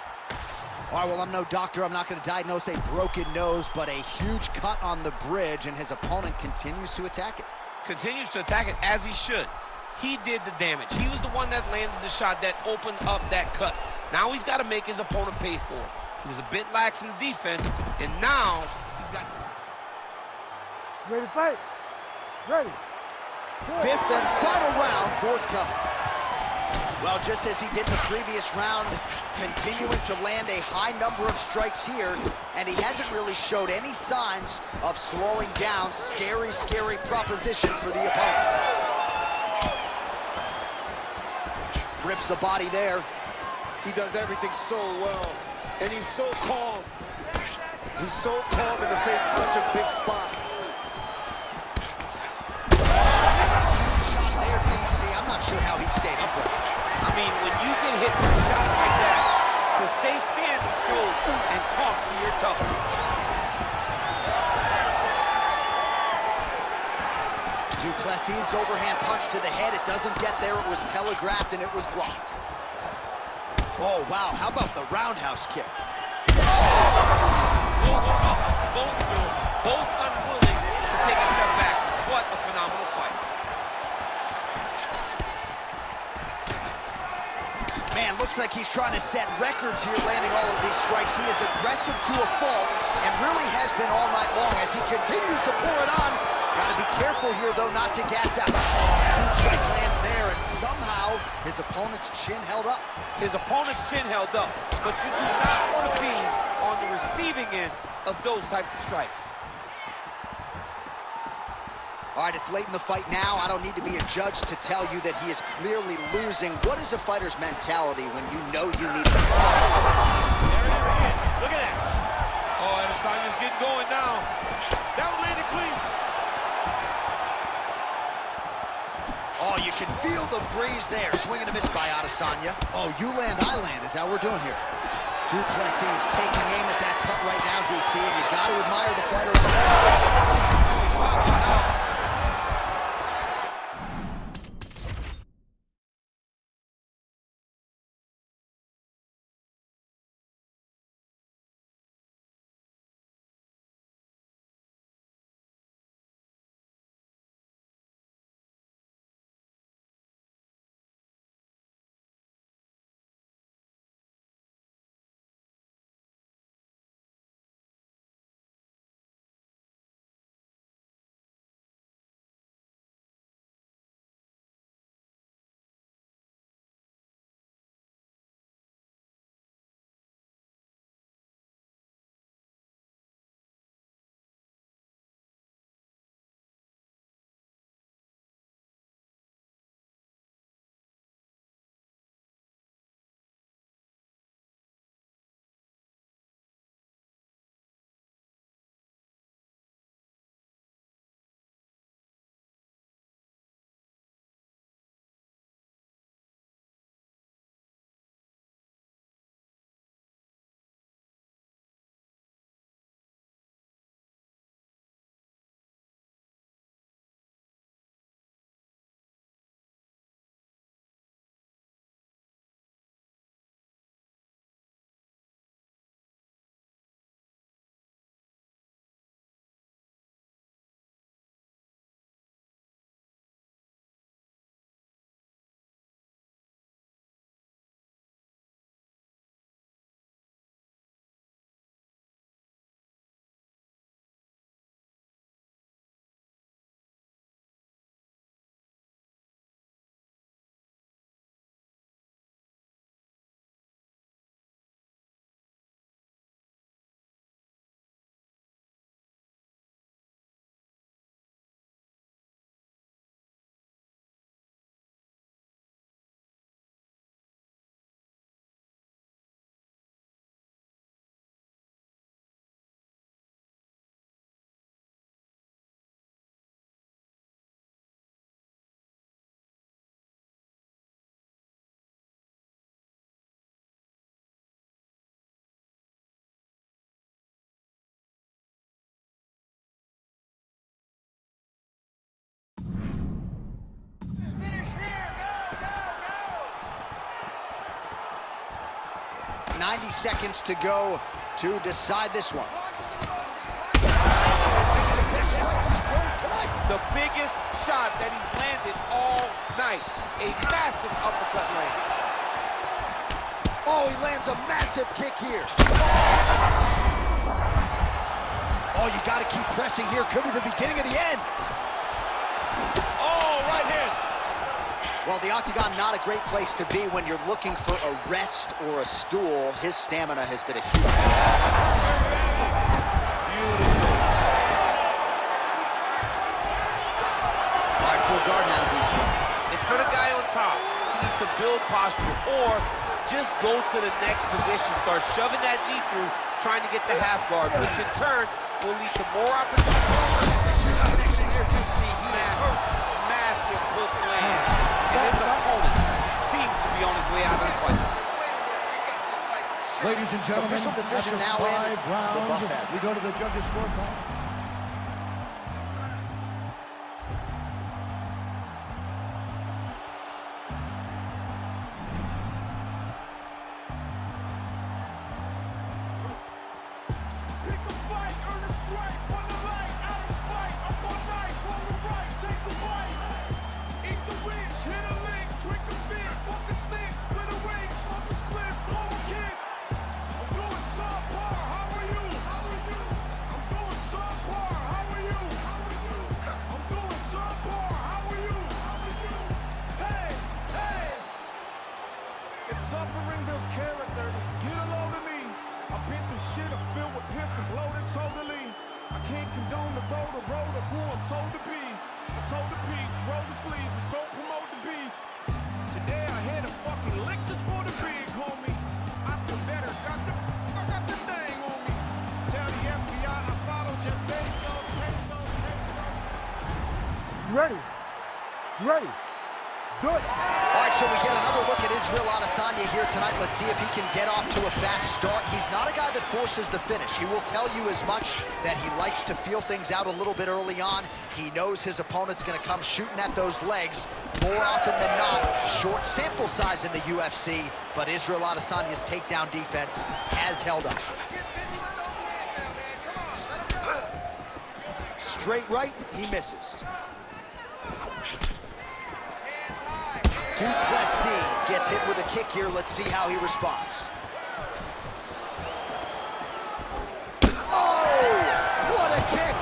All right, well, I'm no doctor. I'm not going to diagnose a broken nose, but a huge cut on the bridge, and his opponent continues to attack it. Continues to attack it as he should. He did the damage. He was the one that landed the shot that opened up that cut. Now he's got to make his opponent pay for it. He was a bit lax in the defense, and now he's got... Ready to fight? Ready. Fifth and final round, forthcoming. Well, just as he did in the previous round, continuing to land a high number of strikes here, and he hasn't really showed any signs of slowing down. Scary, scary proposition for the opponent. Rips the body there. He does everything so well, and he's so calm. He's so calm in the face of such a big spot. Shot there, DC. I'm not sure how he stayed upright. I mean, when you get hit with a shot like that, to stay standing shows and talks to your toughness. Du Plessis' overhand punch to the head. It doesn't get there. It was telegraphed, and it was blocked. Oh, wow. How about the roundhouse kick? Both unwilling to take a step back. What a phenomenal fight. Man, looks like he's trying to set records here, landing all of these strikes. He is aggressive to a fault and really has been all night long as he continues to pour it on. Got to be careful here, though, not to gas out. Huge strike lands there, and somehow his opponent's chin held up. His opponent's chin held up, but you do not want to be on the receiving end of those types of strikes. All right, it's late in the fight now. I don't need to be a judge to tell you that he is clearly losing. What is a fighter's mentality when you know you need to... Look at that. Oh, Adesanya's getting going now. That one landed clean. Oh, you can feel the breeze there. Swing and a miss by Adesanya. Oh, you land, I land. Is that what we're doing here? Du Plessis taking aim at that cut right now, DC, and you got to admire the fighter. 90 seconds to go to decide this one. The biggest shot that he's landed all night. A massive uppercut land. Oh, he lands a massive kick here. Oh, you got to keep pressing here. Could be the beginning of the end. Oh, right hand. Well, the octagon, not a great place to be when you're looking for a rest or a stool. His stamina has been a huge... All right, full guard now, DC. And for the guy on top, he needs to build posture or just go to the next position, start shoving that knee through, trying to get the half guard, which in turn will lead to more opportunities. Massive hook land. And his opponent seems to be on his way out of the fight. Ladies and gentlemen, Official decision now in. 5 rounds, The buff has it. we go to the judges' scorecard. Pick a fight, earn a strike, on the right, out of spite, up on right, on the right, take a bite. Eat the rich, hit a lick, drink a fit, fuck a stick, split a wing, smoke a split, blow a kiss. I'm doing subpar, how are you? I'm doing subpar, how are you? I'm doing subpar, how are you? Hey, hey. If suffering builds character, get a load of me. I've been through shit, I'm filled with piss and bloated totally. I can't condone to go the road of who I'm told to be. I told the peeps, roll the sleeves, just don't promote the beast. Today I had a fucking lick just for the big homie. I feel better, I got the thing on me. Tell the FBI I follow Jeff Bezos, pesos. You ready? You ready? Let's do it. All right, so we get another look at Israel Adesanya here tonight. Let's see if he can get off to a fast start. He's not a guy that forces the finish. He will tell you as much that he likes to feel things out a little bit early on. He knows his opponent's going to come shooting at those legs more often than not. Short sample size in the UFC, but Israel Adesanya's takedown defense has held up. Straight right, he misses. Du Plessis gets hit with a kick here. Let's see how he responds. Oh, what a kick!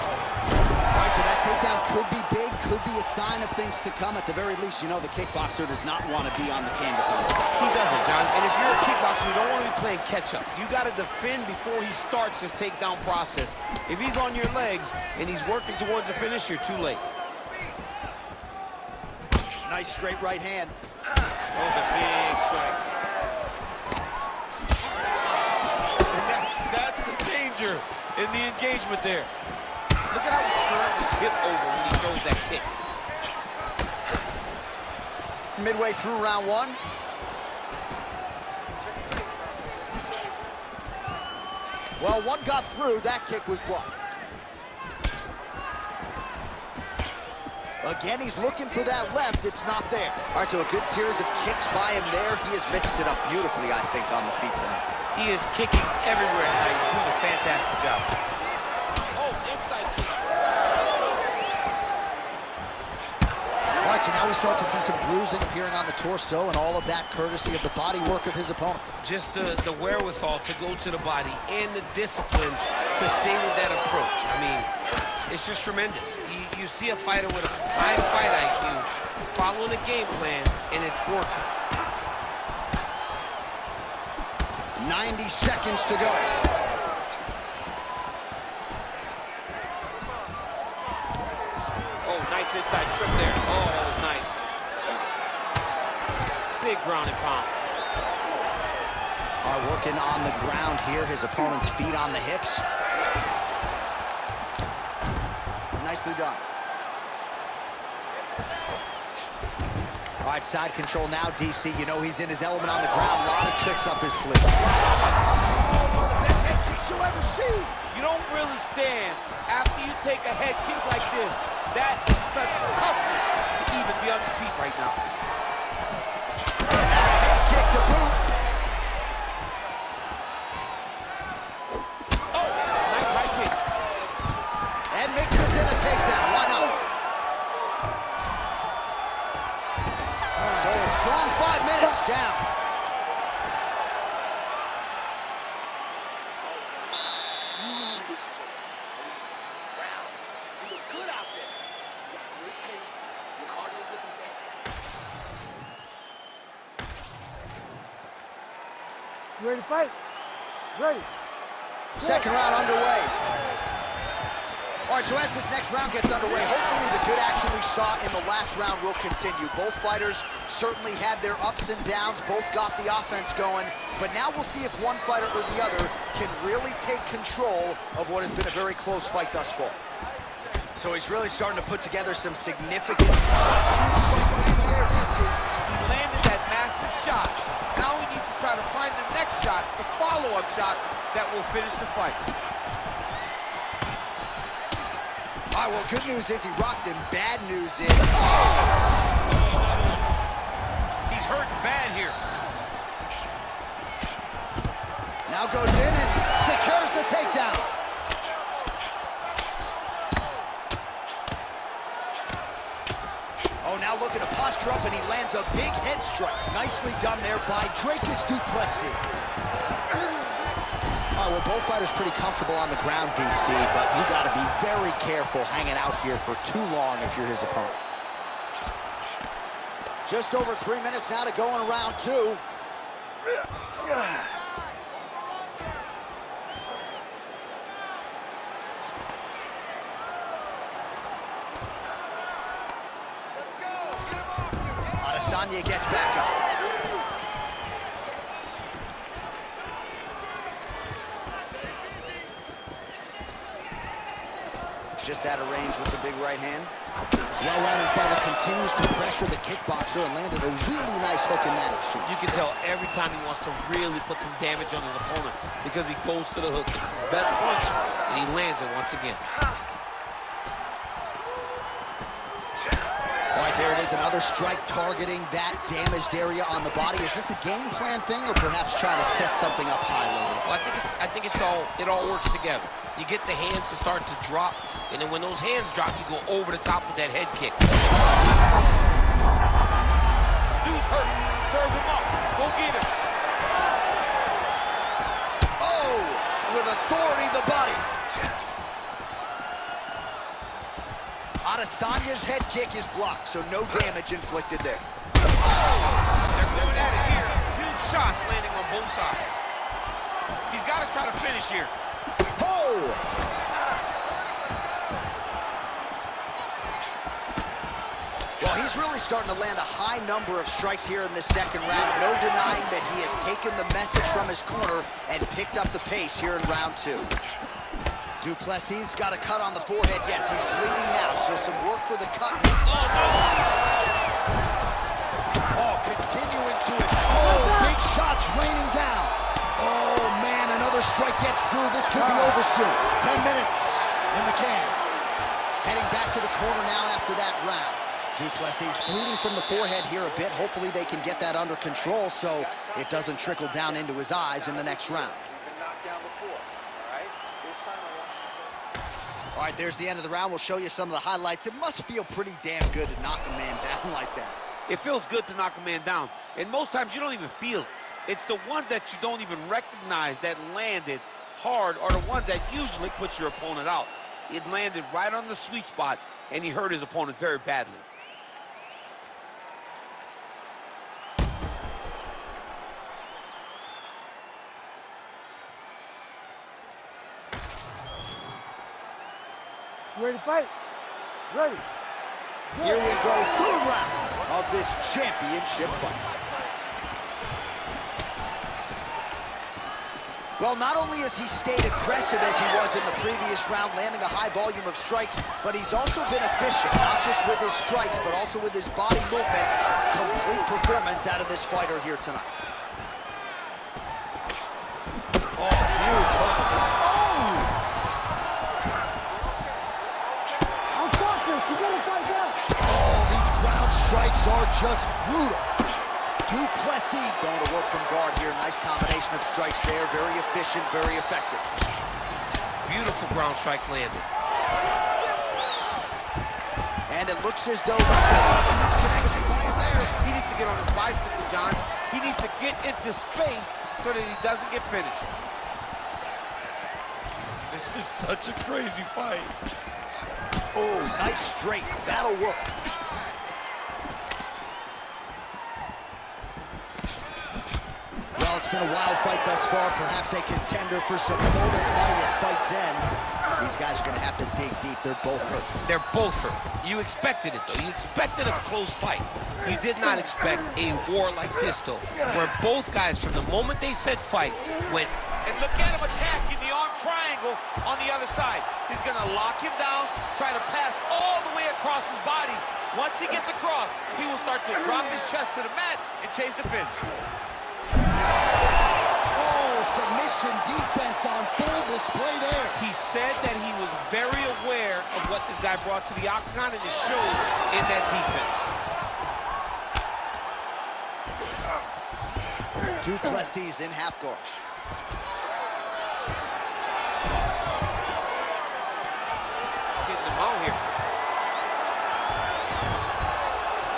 All right, so that takedown could be big, could be a sign of things to come. At the very least, you know the kickboxer does not want to be on the canvas on his back. He doesn't, John. And if you're a kickboxer, you don't want to be playing catch-up. You got to defend before he starts his takedown process. If he's on your legs and he's working towards the finish, you're too late. Nice straight right hand. Those are big strikes. And that's the danger in the engagement there. Look at how he turns his hip over when he throws that kick. Midway through round one. Well, one got through. That kick was blocked. Again, he's looking for that left. It's not there. All right, so a good series of kicks by him there. He has mixed it up beautifully, I think, on the feet tonight. He is kicking everywhere tonight. He's doing a fantastic job. Oh, inside kick. All right, so now we start to see some bruising appearing on the torso, and all of that courtesy of the body work of his opponent. Just the wherewithal to go to the body and the discipline to stay with that approach. I mean, it's just tremendous. You see a fighter with a high fight IQ following a game plan, and it's working. 90 seconds to go. Oh, nice inside trip there. Oh, that was nice. Big ground and pound. All right, working on the ground here. His opponent's feet on the hips. Nicely done. All right, side control now, DC. You know he's in his element on the ground. A lot of tricks up his sleeve. Best head kicks you'll ever see. You don't really stand after you take a head kick like this. That is such toughness to even be on his feet right now. And a head kick to boot. You ready to fight? Ready. Second round underway. All right, so as this next round gets underway, hopefully the good action we saw in the last round will continue. Both fighters certainly had their ups and downs, both got the offense going, but now we'll see if one fighter or the other can really take control of what has been a very close fight thus far. So he's really starting to put together some significant... He landed that massive shot. Now he needs to try to find the next shot, the follow-up shot that will finish the fight. All right, well, good news is he rocked him. Bad news is... He's hurting bad here. Now goes in and secures the takedown. Oh, now looking to posture up, and he lands a big head strike. Nicely done there by Dricus du Plessis. All right, well, both fighters pretty comfortable on the ground, DC, but you got to be very careful hanging out here for too long if you're his opponent. Just over 3 minutes now to go in round two. Adesanya gets back up. Just out of range with the big right hand. Well-rounded fighter continues to pressure the kickboxer and landed a really nice hook in that exchange. You can tell every time he wants to really put some damage on his opponent because he goes to the hook. It's his best punch, and he lands it once again. All right, there it is, another strike targeting that damaged area on the body. Is this a game plan thing, or perhaps trying to set something up high later? Well, I think it all works together. You get the hands to start to drop, and then when those hands drop, you go over the top with that head kick. Dude's hurt. Serve him up. Go get him. Oh, with authority, the body. Adesanya's head kick is blocked, so no damage inflicted there. They're going at it here. Huge shots landing on both sides. He's got to try to finish here. Oh! Well, he's really starting to land a high number of strikes here in this second round. No denying that he has taken the message from his corner and picked up the pace here in round two. Du Plessis got a cut on the forehead. Yes, he's bleeding now, so some work for the cut. Oh, no! Oh, continuing to it. Oh, big shots raining down. Oh, man, another strike gets through. This could be over soon. 10 minutes in the can. Heading back to the corner now after that round. Du Plessis bleeding from the forehead here a bit. Hopefully they can get that under control so it doesn't trickle down into his eyes in the next round. You've been knocked down before, all right? This time I want you to go. All right, there's the end of the round. We'll show you some of the highlights. It must feel pretty damn good to knock a man down like that. It feels good to knock a man down, and most times you don't even feel it. It's the ones that you don't even recognize that landed hard are the ones that usually put your opponent out. It landed right on the sweet spot, and he hurt his opponent very badly. You ready to fight? Ready. Here we go, third round of this championship fight. Well, not only has he stayed aggressive as he was in the previous round, landing a high volume of strikes, but he's also been efficient, not just with his strikes, but also with his body movement. Complete performance out of this fighter here tonight. Oh, huge hook. Oh! I'll stop this. You gotta fight back. Oh, these ground strikes are just brutal. Du Plessis going to work from guard here. Nice combination of strikes there. Very efficient, very effective. Beautiful ground strikes landed. And it looks as though... He needs to get on his bicycle, John. He needs to get into space so that he doesn't get finished. This is such a crazy fight. Oh, nice straight. That'll work. Well, Well, it's been a wild fight thus far, perhaps a contender for some bonus money at fight's end. These guys are gonna have to dig deep. They're both hurt. They're both hurt. You expected it, though. You expected a close fight. You did not expect a war like this, though, where both guys, from the moment they said fight, went. And look at him attacking the arm triangle on the other side. He's gonna lock him down, try to pass all the way across his body. Once he gets across, he will start to drop his chest to the mat and chase the finish. Oh, submission defense on full display there. He said that he was very aware of what this guy brought to the octagon, and it showed in that defense. Du Plessis in half guard. Getting them out here.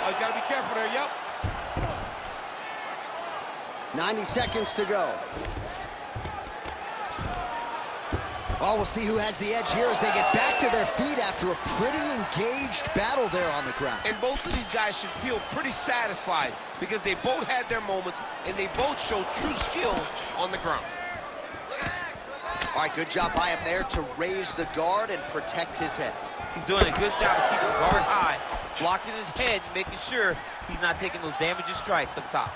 Oh, he's got to be careful there, yep. 90 seconds to go. Oh, we'll see who has the edge here as they get back to their feet after a pretty engaged battle there on the ground. And both of these guys should feel pretty satisfied because they both had their moments and they both showed true skill on the ground. All right, good job by him there to raise the guard and protect his head. He's doing a good job of keeping the guard high, blocking his head, making sure he's not taking those damaging strikes up top.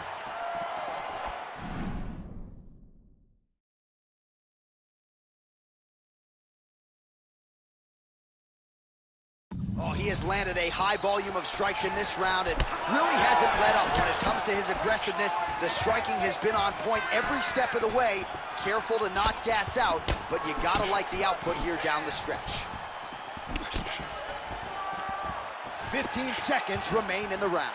Oh, he has landed a high volume of strikes in this round and really hasn't let up when it comes to his aggressiveness. The striking has been on point every step of the way. Careful to not gas out, but you gotta like the output here down the stretch. 15 seconds remain in the round.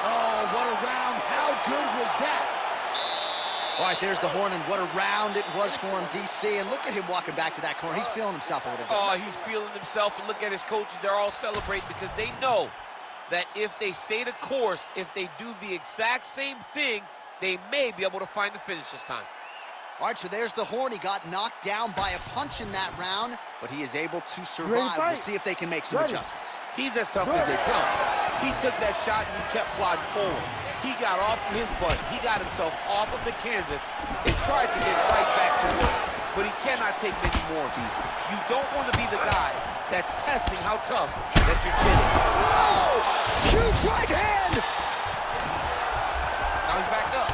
Oh, what a round. How good was that? All right, there's the horn, and what a round it was for him, DC. And look at him walking back to that corner. He's feeling himself a little bit. Oh, he's feeling himself, and look at his coaches. They're all celebrating because they know that if they stay the course, if they do the exact same thing, they may be able to find the finish this time. All right, so there's the horn. He got knocked down by a punch in that round, but he is able to survive. We'll see if they can make some adjustments. He's as tough as they come. He took that shot and he kept plodding forward. He got off his butt. He got himself off of the canvas and tried to get right back to work. But he cannot take many more of these. You don't want to be the guy that's testing how tough that you're chinning. Oh, huge right hand! Now he's back up.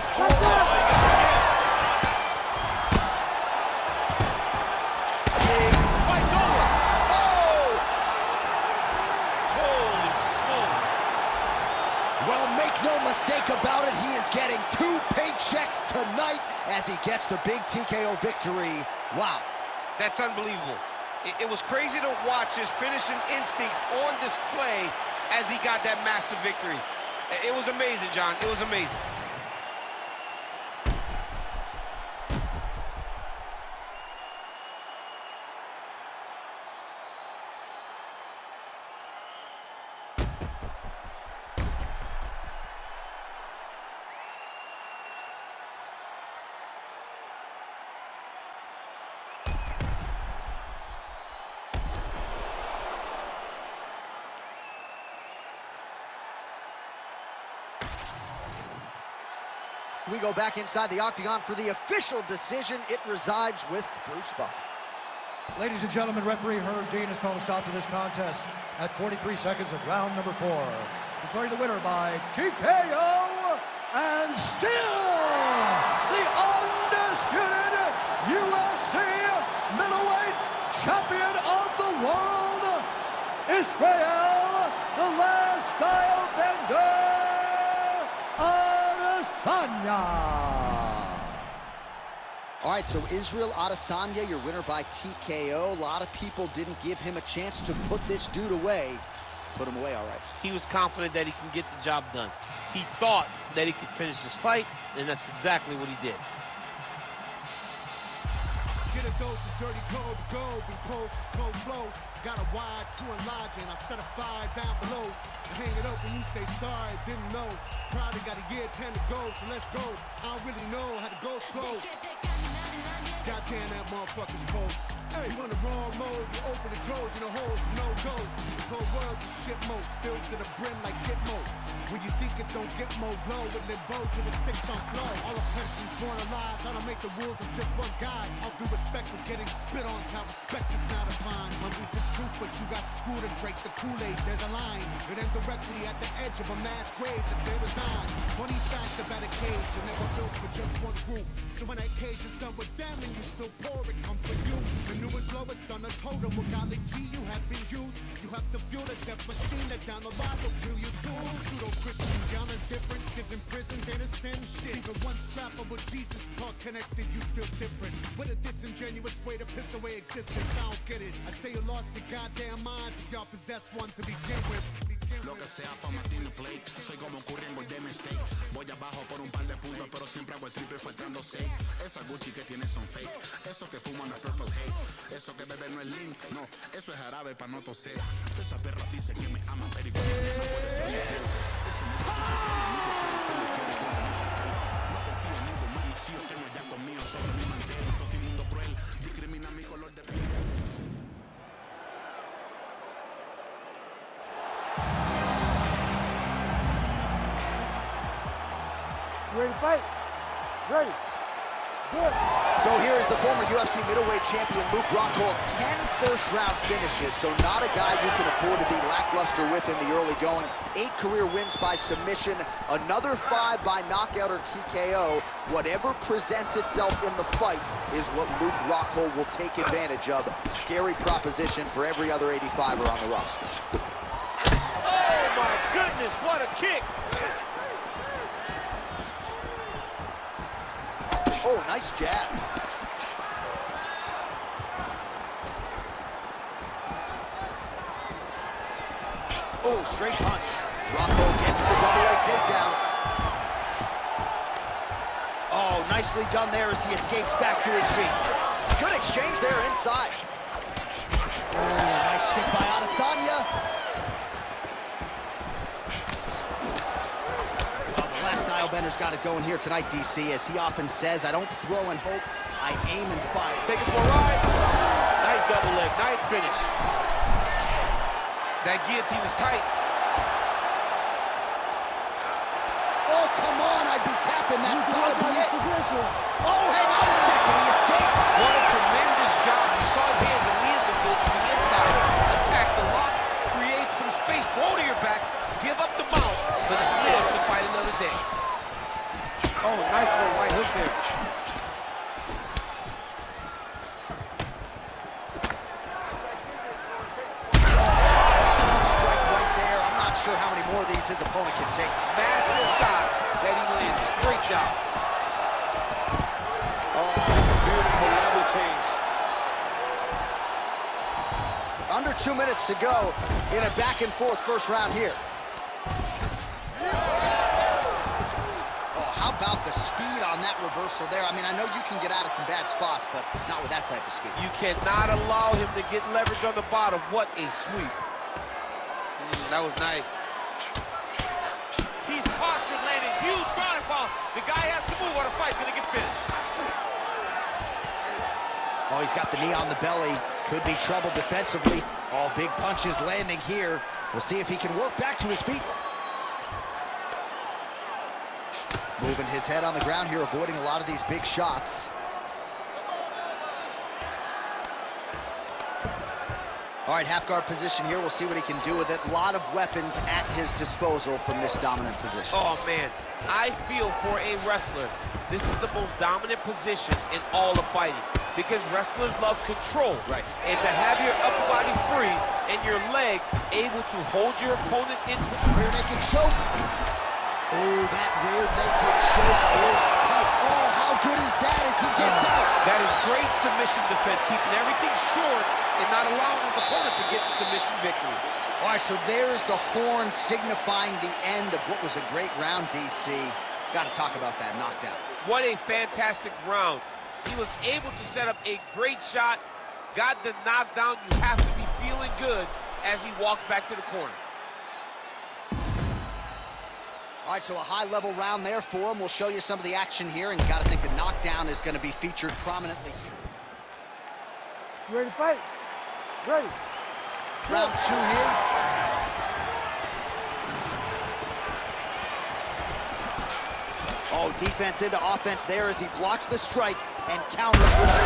Fight's over. Oh! Holy smokes. Well, make no mistake about it, he is getting 2 paychecks tonight as he gets the big TKO victory. Wow. That's unbelievable. It was crazy to watch his finishing instincts on display as he got that massive victory. It was amazing, John. It was amazing. We go back inside the octagon for the official decision. It resides with Bruce Buffer. Ladies and gentlemen, referee Herb Dean has called a stop to this contest at 43 seconds of round number 4. Declaring the winner by TKO, and still the undisputed UFC middleweight champion of the world, Israel, the last style bender, Adesanya. All right, so Israel Adesanya, your winner by TKO. A lot of people didn't give him a chance to put this dude away. Put him away, all right. He was confident that he can get the job done. He thought that he could finish this fight, and that's exactly what he did. Get a dose of dirty cold gold, be close as cold flow. Got a wide to enlarge and I set a fire down below. And hang it up when you say sorry, didn't know. Probably got a year 10 to go, so let's go. I don't really know how to go slow. Goddamn, that motherfucker's cold. Hey, you in the wrong mode, you open and close, and the holes no go. This whole world's a shit mode, filled to the brim like Gitmo. When you think it don't get more glow, with limbo to the sticks on flow. All oppression's born of lies, I don't make the rules of just one guy. All due respect of getting spit on, how respect is not defined. I'm with the truth, but you got screwed and drank the Kool-Aid. There's a line, it ends directly at the edge of a mass grave that's their design. Funny fact about a cage, you're never built for just one group. So when that cage is done with them and you still pour it, come for you. The newest lowest on the totem, what golly G you have been used. You have to build a death machine that down the line will kill you too. Pseudo-Christians, young and different, kids in prisons, innocent shit. Even one scrap of what Jesus taught connected, you feel different. What a disingenuous way to piss away existence, I don't get it. I say you lost your goddamn minds if y'all possess one to begin with. Lo que sea fama tiene play. Soy como Curry en Golden State. Voy abajo por un par de puntos, pero siempre hago el triple faltando 6. Esa Gucci que tiene son fake. Eso que fuman es Purple Haze. Eso que bebe no es lean. No, eso es jarabe pa' no toser. Esa perra dice que me ama, pero igual no puede ser mi fiel. Eso no te puede ser mi amigo, puede ser mi fiel. No confío en ningún man nacido que no haya conmigo. Sobre mi mantel, otro mundo cruel. Discrimina mi color de piel. Ready to fight? Ready. Good. So here is the former UFC middleweight champion Luke Rockhold, 10 first-round finishes, so not a guy you can afford to be lackluster with in the early going. 8 career wins by submission, another 5 by knockout or TKO. Whatever presents itself in the fight is what Luke Rockhold will take advantage of. Scary proposition for every other 85er on the roster. Oh my goodness, what a kick! Oh, nice jab. Oh, straight punch. Rockhold gets the double leg takedown. Oh, nicely done there as he escapes back to his feet. Good exchange there inside. Oh, nice stick by Adesanya. Stylebender's got it going here tonight, DC. As he often says, I don't throw and hope, I aim and fire. Take it for a ride. Nice double leg, nice finish. That guillotine is tight. Oh, come on, I'd be tapping. That's gotta be it. Oh, hang on a second, he escapes. What a tremendous job. You saw his hands immediately go to the inside, attack the lock, create some space, roll to your back, give up the mount, but live to fight another day. Oh, nice little right hook there. Strike right there. I'm not sure how many more of these his opponent can take. Massive shot that he landed. Great job. Oh, beautiful level change. Under 2 minutes to go in a back and forth first round here. How about the speed on that reversal there? I mean, I know you can get out of some bad spots, but not with that type of speed. You cannot allow him to get leverage on the bottom. What a sweep. That was nice. He's postured, landing huge ground and pound. The guy has to move or the fight's going to get finished. Oh, he's got the knee on the belly. Could be trouble defensively. All big punches landing here. We'll see if he can work back to his feet. Moving his head on the ground here, avoiding a lot of these big shots. All right, half guard position here. We'll see what he can do with it. A lot of weapons at his disposal from this dominant position. Oh, man. I feel for a wrestler, this is the most dominant position in all of fighting because wrestlers love control. Right. And to have your upper body free and your leg able to hold your opponent in. Rear naked choke. Oh, that rear naked choke is tough. Oh, how good is that as he gets out? That is great submission defense, keeping everything short and not allowing his opponent to get the submission victory. All right, so there's the horn signifying the end of what was a great round, DC. Got to talk about that knockdown. What a fantastic round. He was able to set up a great shot, got the knockdown. You have to be feeling good as he walks back to the corner. All right, so a high-level round there for him. We'll show you some of the action here, and you got to think the knockdown is going to be featured prominently here. You ready to fight? Ready. Round 2 here. Oh, defense into offense there as he blocks the strike and counters with the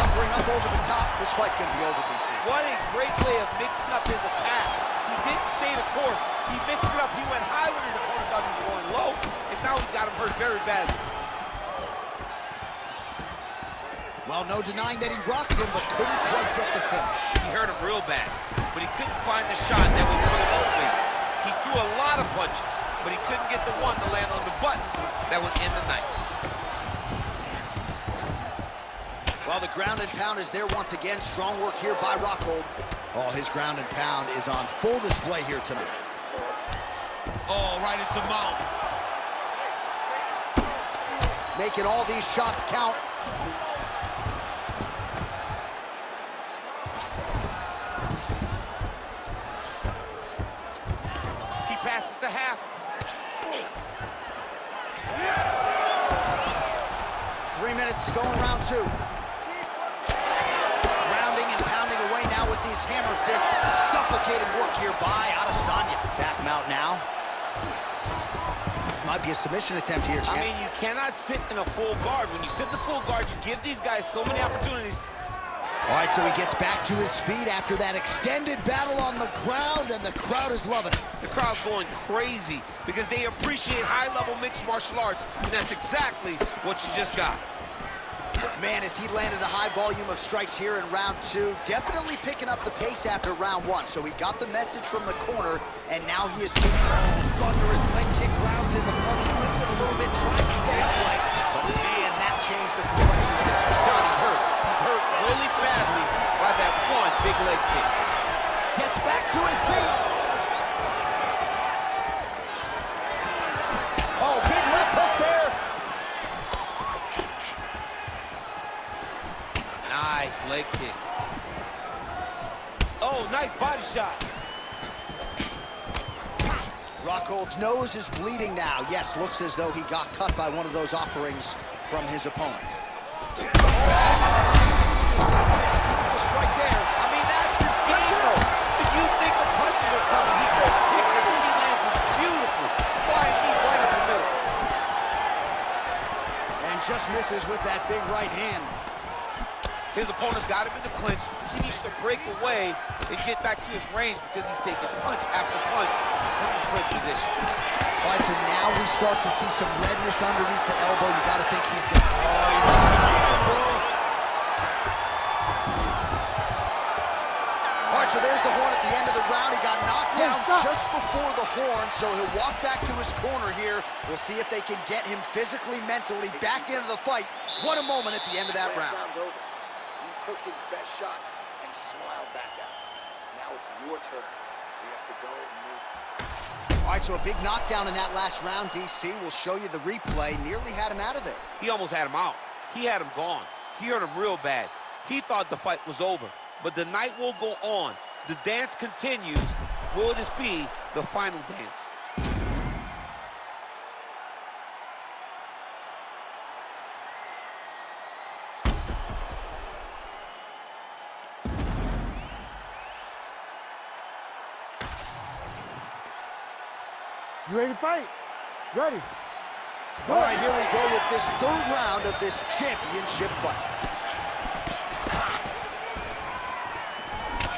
offering up over the top. This fight's gonna be over, DC. What a great way of mixing up his attack. He didn't stay the course. He mixed it up. He went high when his opponent thought he was going low, and now he's got him hurt very badly. Well, no denying that he rocked him, but couldn't quite get the finish. He hurt him real bad, but he couldn't find the shot that would put him to sleep. He threw a lot of punches, but he couldn't get the one to land on the button that would end the night. Well, the ground and pound is there once again. Strong work here by Rockhold. Oh, his ground and pound is on full display here tonight. Oh, right into mouth. Making all these shots count. He passes to half. 3 minutes to go in round 2. Grounding and pounding away now with these hammer fists. Suffocating work here by Adesanya. Back him out now. Might be a submission attempt here, champ. I mean, you cannot sit in a full guard. When you sit in the full guard, you give these guys so many opportunities. All right, so he gets back to his feet after that extended battle on the ground, and the crowd is loving it. The crowd's going crazy because they appreciate high-level mixed martial arts, and that's exactly what you just got. Man, as he landed a high volume of strikes here in round 2, definitely picking up the pace after round 1. So he got the message from the corner, and now he is taking thunderous leg kick grounds his opponent lifted a little bit, trying to stay upright. But man, that changed the complexion of this fight. John, he's hurt. He's hurt really badly by that one big leg kick. Gets back to his feet. Oh, big left hook there. Nice leg kick. Oh, nice body shot. Rockhold's nose is bleeding now. Yes, looks as though he got cut by one of those offerings from his opponent. Strike there. I mean, that's his game, though. If you think the punches are coming, he goes kicks and then he lands it beautiful. Flying knee right up the middle. And just misses with that big right hand. His opponent's got him in the clinch. He needs to break away and get back to his range because he's taking punch after punch from his clinch position. All right, so now we start to see some redness underneath the elbow. You got to think he's going to... Oh, he's again, bro. All right, so there's the horn at the end of the round. He got knocked down just before the horn, so he'll walk back to his corner here. We'll see if they can get him physically, mentally back into the fight. What a moment at the end of that round. Took his best shots and smiled back at him. Now it's your turn. You have to go and move. All right, so a big knockdown in that last round, DC. We'll show you the replay. Nearly had him out of there. He almost had him out. He had him gone. He hurt him real bad. He thought the fight was over. But the night will go on. The dance continues. Will this be the final dance? You ready to fight? Ready. All right, here we go with this third round of this championship fight.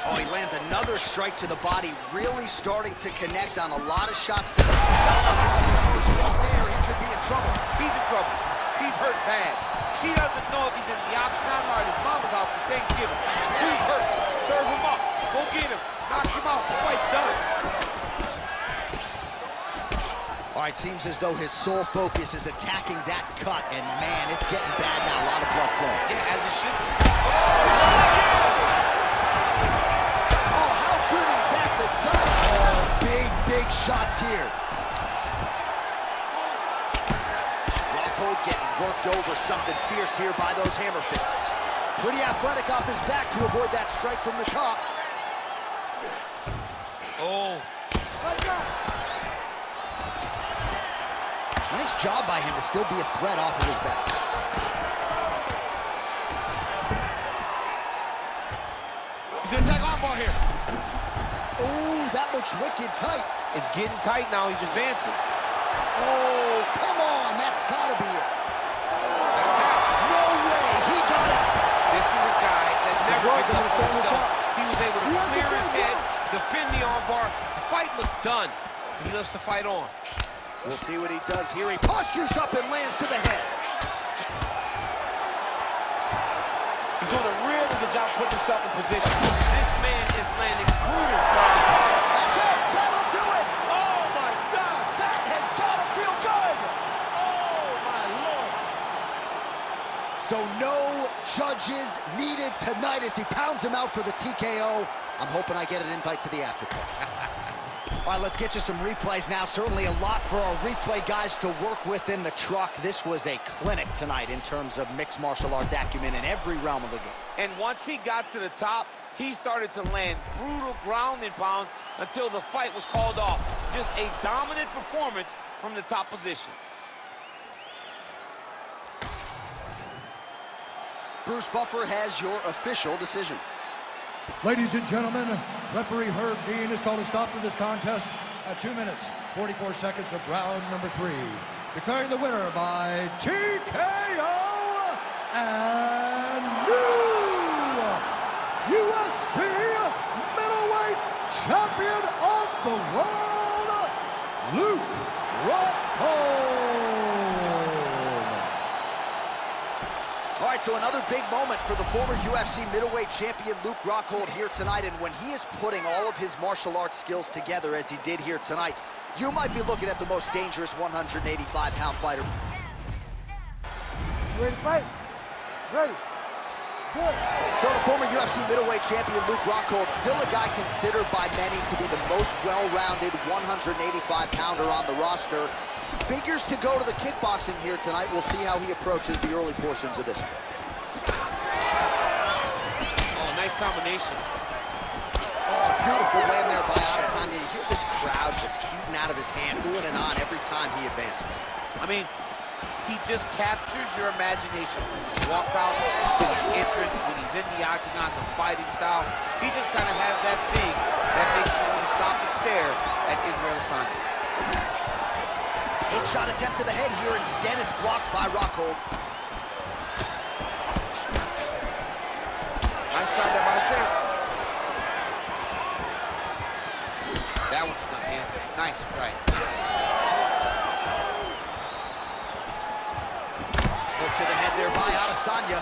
Oh, he lands another strike to the body, really starting to connect on a lot of shots to the there. He could be in trouble. He's in trouble. He's hurt bad. He doesn't know if he's in the octagon or at his mama's house for Thanksgiving. Who's hurt? Serve him up. Go get him. Knock him out. The fight's done. All right, seems as though his sole focus is attacking that cut, and man, it's getting bad now. A lot of blood flowing. Yeah, as it should be. Oh, how good is that? The gut. Oh, big shots here. Rockhold getting worked over, something fierce here by those hammer fists. Pretty athletic off his back to avoid that strike from the top. Oh. Nice job by him to still be a threat off of his back. to attack armbar here. Ooh, that looks wicked tight. It's getting tight now. He's advancing. Oh, come on. That's got to be it. No way. He got out. This is a guy that never gives up on himself. He was able to clear his head, defend the armbar. The fight looked done. He lets the fight on. We'll see what he does here. He postures up and lands to the head. He's doing a really good job putting himself in position. This man is landing brutal ground. That's it. That'll do it. Oh, my God. That has got to feel good. Oh, my Lord. So no judges needed tonight as he pounds him out for the TKO. I'm hoping I get an invite to the after party. All right, let's get you some replays now. Certainly a lot for our replay guys to work with in the truck. This was a clinic tonight in terms of mixed martial arts acumen in every realm of the game. And once he got to the top, he started to land brutal ground and pound until the fight was called off. Just a dominant performance from the top position. Bruce Buffer has your official decision. Ladies and gentlemen, referee Herb Dean has called a stop to this contest at 2 minutes, 44 seconds of round number 3. Declaring the winner by TKO and new UFC middleweight champion of the world, Luke Rockhold. All right, so another big moment for the former UFC middleweight champion Luke Rockhold here tonight. And when he is putting all of his martial arts skills together as he did here tonight, you might be looking at the most dangerous 185-pound fighter. Ready to fight? Ready. Good. So the former UFC middleweight champion Luke Rockhold, still a guy considered by many to be the most well-rounded 185-pounder on the roster. Figures to go to the kickboxing here tonight. We'll see how he approaches the early portions of this one. Oh, nice combination. Oh, beautiful land there by Adesanya. You hear this crowd just heating out of his hand, oohing and on every time he advances. I mean, he just captures your imagination from his walkout to the entrance when he's in the octagon, the fighting style. He just kind of has that thing that makes you want to stop and stare at Israel Adesanya. Hook shot attempt to the head here. Instead, it's blocked by Rockhold. Nice shot there by the champ. That one snuck in. Nice strike. Hook to the head there by Adesanya.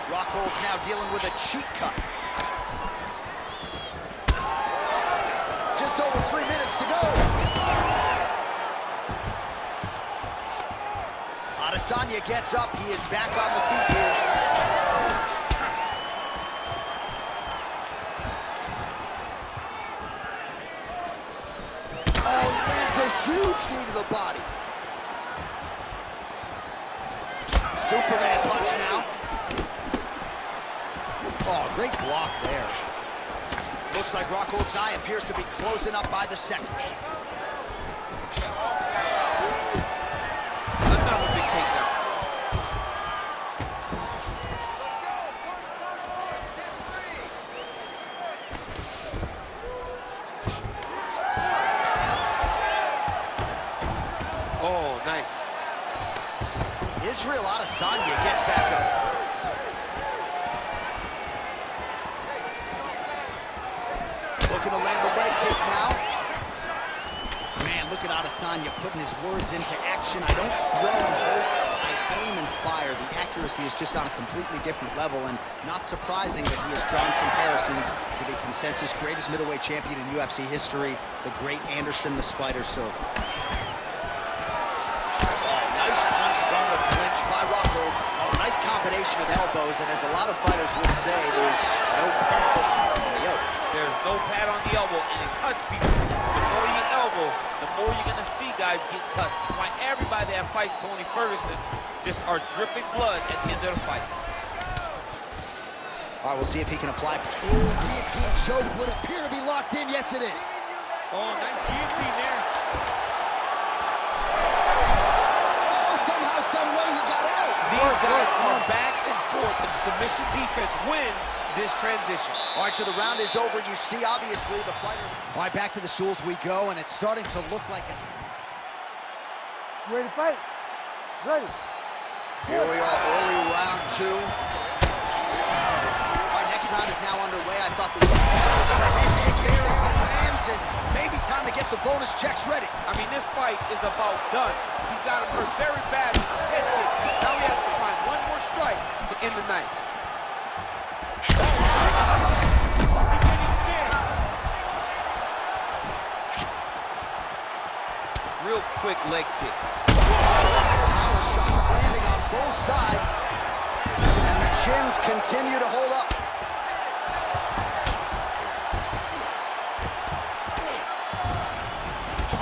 Rockhold's now dealing with a cheek cut. Just over 3 minutes to go. Adesanya gets up. He is back on the feet here. Oh, he lands a huge knee to the body. Superman punch now. Oh, great block there. Looks like Rockhold's eye appears to be closing up by the second. Another big takedown. Let's go. Push, get free. Oh, nice. Israel Adesanya gets back up. Looking to land the leg kick now. Man, look at Adesanya putting his words into action. I don't throw and hope, I aim and fire. The accuracy is just on a completely different level, and not surprising that he has drawn comparisons to the consensus greatest middleweight champion in UFC history, the great Anderson the Spider Silva. Nice punch from the clinch by Rockhold. Oh, nice combination of elbows, and as a lot of fighters would say, there's no pad on the yoke. There's no pad on the elbow, and it cuts people. The more you elbow, the more you're going to see guys get cuts. That's why everybody that fights Tony Ferguson just are dripping blood at the end of the fights. All right, we'll see if he can apply. Ooh, guillotine choke would appear to be locked in. Yes, it is. Oh, nice guillotine there. Oh, somehow, some way he got out. These guys are back and forth, and the submission defense wins this transition. All right, so the round is over. You see, obviously, the fighter. All right, back to the stools we go, and it's starting to look like a... You ready to fight? Ready. Here we are, early round 2. Our next round is now underway. I thought the head kick there as he lands, and maybe time to get the bonus checks ready. I mean, this fight is about done. He's got him hurt very bad with his head kick. Now he has to find one more strike to end the night. Real quick leg kick. Power shots landing on both sides, and the chins continue to hold up.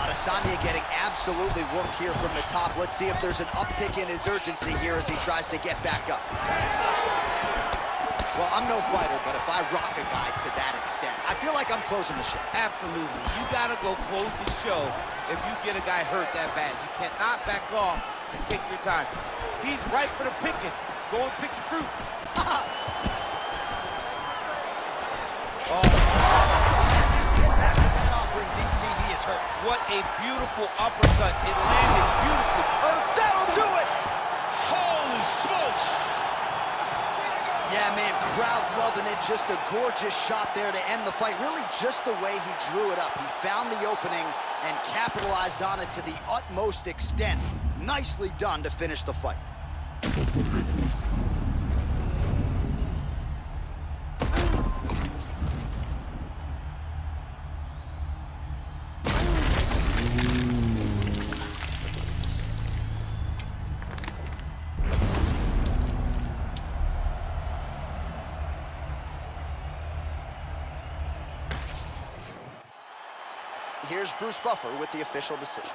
Adesanya getting absolutely worked here from the top. Let's see if there's an uptick in his urgency here as he tries to get back up. Well, I'm no fighter, but if I rock a guy to that extent, I feel like I'm closing the show. Absolutely. You gotta go close the show if you get a guy hurt that bad. You cannot back off and take your time. He's ripe for the picking. Go and pick the fruit. DC, he is hurt. What a beautiful uppercut. It landed beautifully. Perfect. That'll do it! Holy smokes! Yeah, man, crowd loving it. Just a gorgeous shot there to end the fight. Really just the way he drew it up. He found the opening and capitalized on it to the utmost extent. Nicely done to finish the fight. Here's Bruce Buffer with the official decision.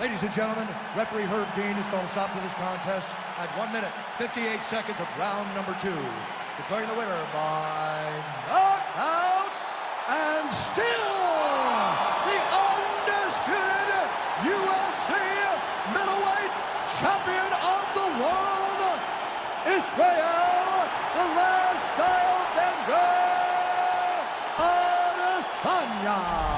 Ladies and gentlemen, referee Herb Dean is going to stop to this contest at 1 minute, 58 seconds of round number 2. Declaring the winner by knockout and still the undisputed UFC middleweight champion of the world, Israel, the last style bender, Adesanya.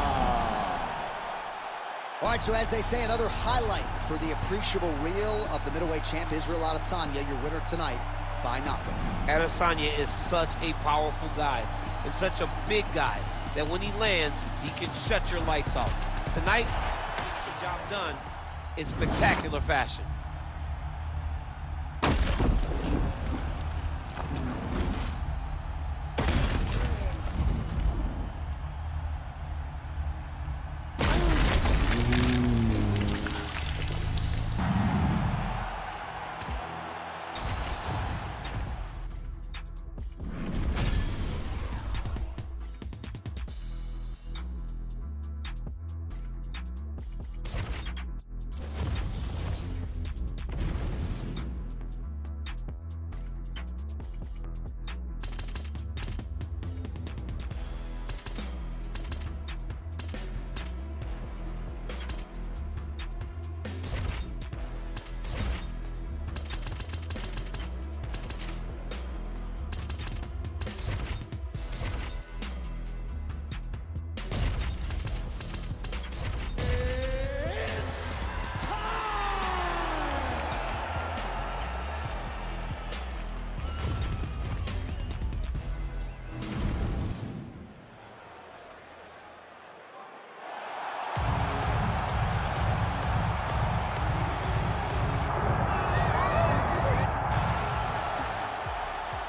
All right, so as they say, another highlight for the appreciable reel of the middleweight champ, Israel Adesanya, your winner tonight by knockout. Adesanya is such a powerful guy and such a big guy that when he lands, he can shut your lights off. Tonight, he gets the job done in spectacular fashion.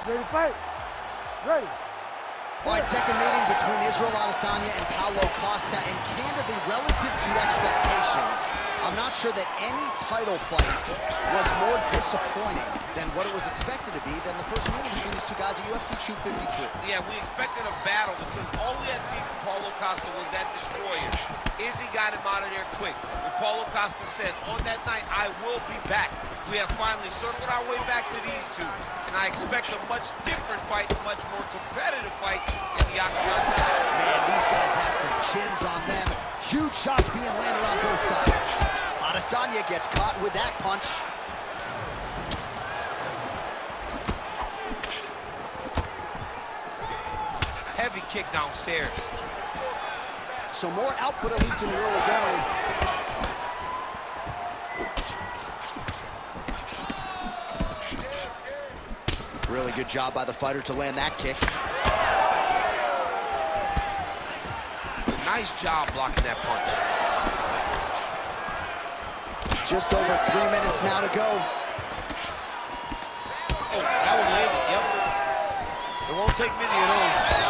Ready to fight? Ready. All right, second meeting between Israel Adesanya and Paulo Costa, and candidly, relative to expectations, I'm not sure that any title fight was more disappointing than what it was expected to be than the first meeting between these two guys at UFC 253. Yeah, we expected a battle because all we had seen from Paulo Costa was that destroyer. Izzy got him out of there quick. And Paulo Costa said, on that night, I will be back. We have finally circled our way back to these two. And I expect a much different fight, a much more competitive fight in the octagon session. Man, these guys have some chins on them. Huge shots being landed on both sides. Adesanya gets caught with that punch. heavy kick downstairs. So more output, at least in the early going. Really good job by the fighter to land that kick. Nice job blocking that punch. Just over 3 minutes now to go. Oh, that one landed, yep. It won't take many of those.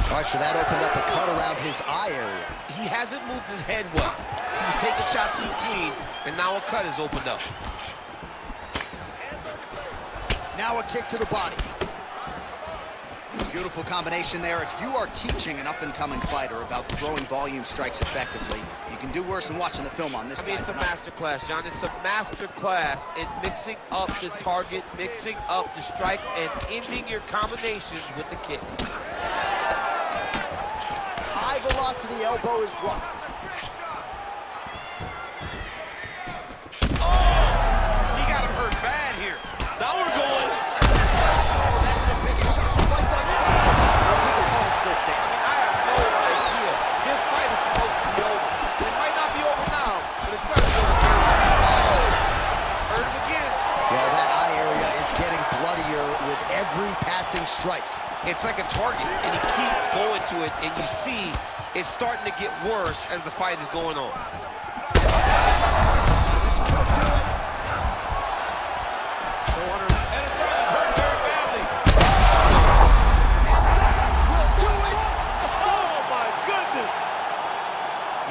All right, so that opened up a cut around his eye area. He hasn't moved his head well. He was taking shots too clean, and now a cut has opened up. Now a kick to the body. Beautiful combination there. If you are teaching an up-and-coming fighter about throwing volume strikes effectively, you can do worse than watching the film on this guy. It's a master class, John. It's a master class in mixing up the target, mixing up the strikes, and ending your combinations with the kick. High-velocity elbow is blocked. He got him hurt bad here. Now we're going. Oh, that's the biggest shot the fight thus far. How's his opponent still standing? I have no idea. This fight is supposed to be over. It might not be over now, but it's going to be over. Hurt him again. Well, that eye area is getting bloodier with every passing strike. It's like a target, and he keeps going to it, and you see it's starting to get worse as the fight is going on. Adesanya's hurt very badly. Will do it. Oh, my goodness.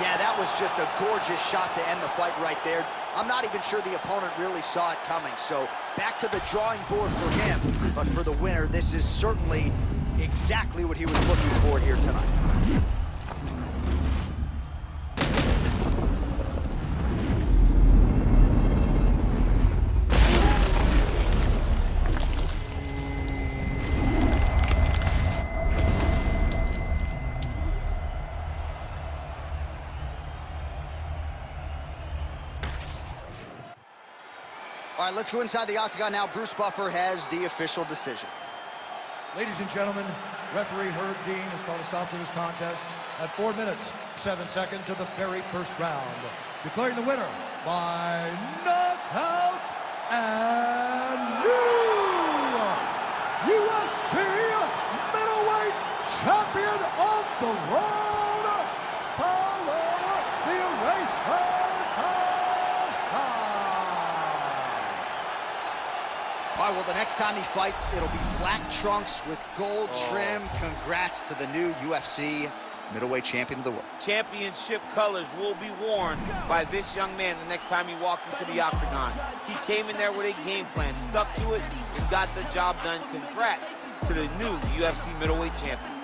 Yeah, that was just a gorgeous shot to end the fight right there. I'm not even sure the opponent really saw it coming. So back to the drawing board for him. But for the winner, this is certainly exactly what he was looking for here tonight. All right, let's go inside the octagon now. Bruce Buffer has the official decision. Ladies and gentlemen, referee Herb Dean has called a stop to this contest at 4 minutes, 7 seconds of the very first round. Declaring the winner by knockout and new UFC Middleweight Champion of the World, Paulo the Eraser Costa. All right, well, the next time he fights, it'll be black trunks with gold trim. Congrats to the new UFC Middleweight Champion of the World. Championship colors will be worn by this young man the next time he walks into the octagon. He came in there with a game plan, stuck to it, and got the job done. Congrats to the new UFC Middleweight Champion.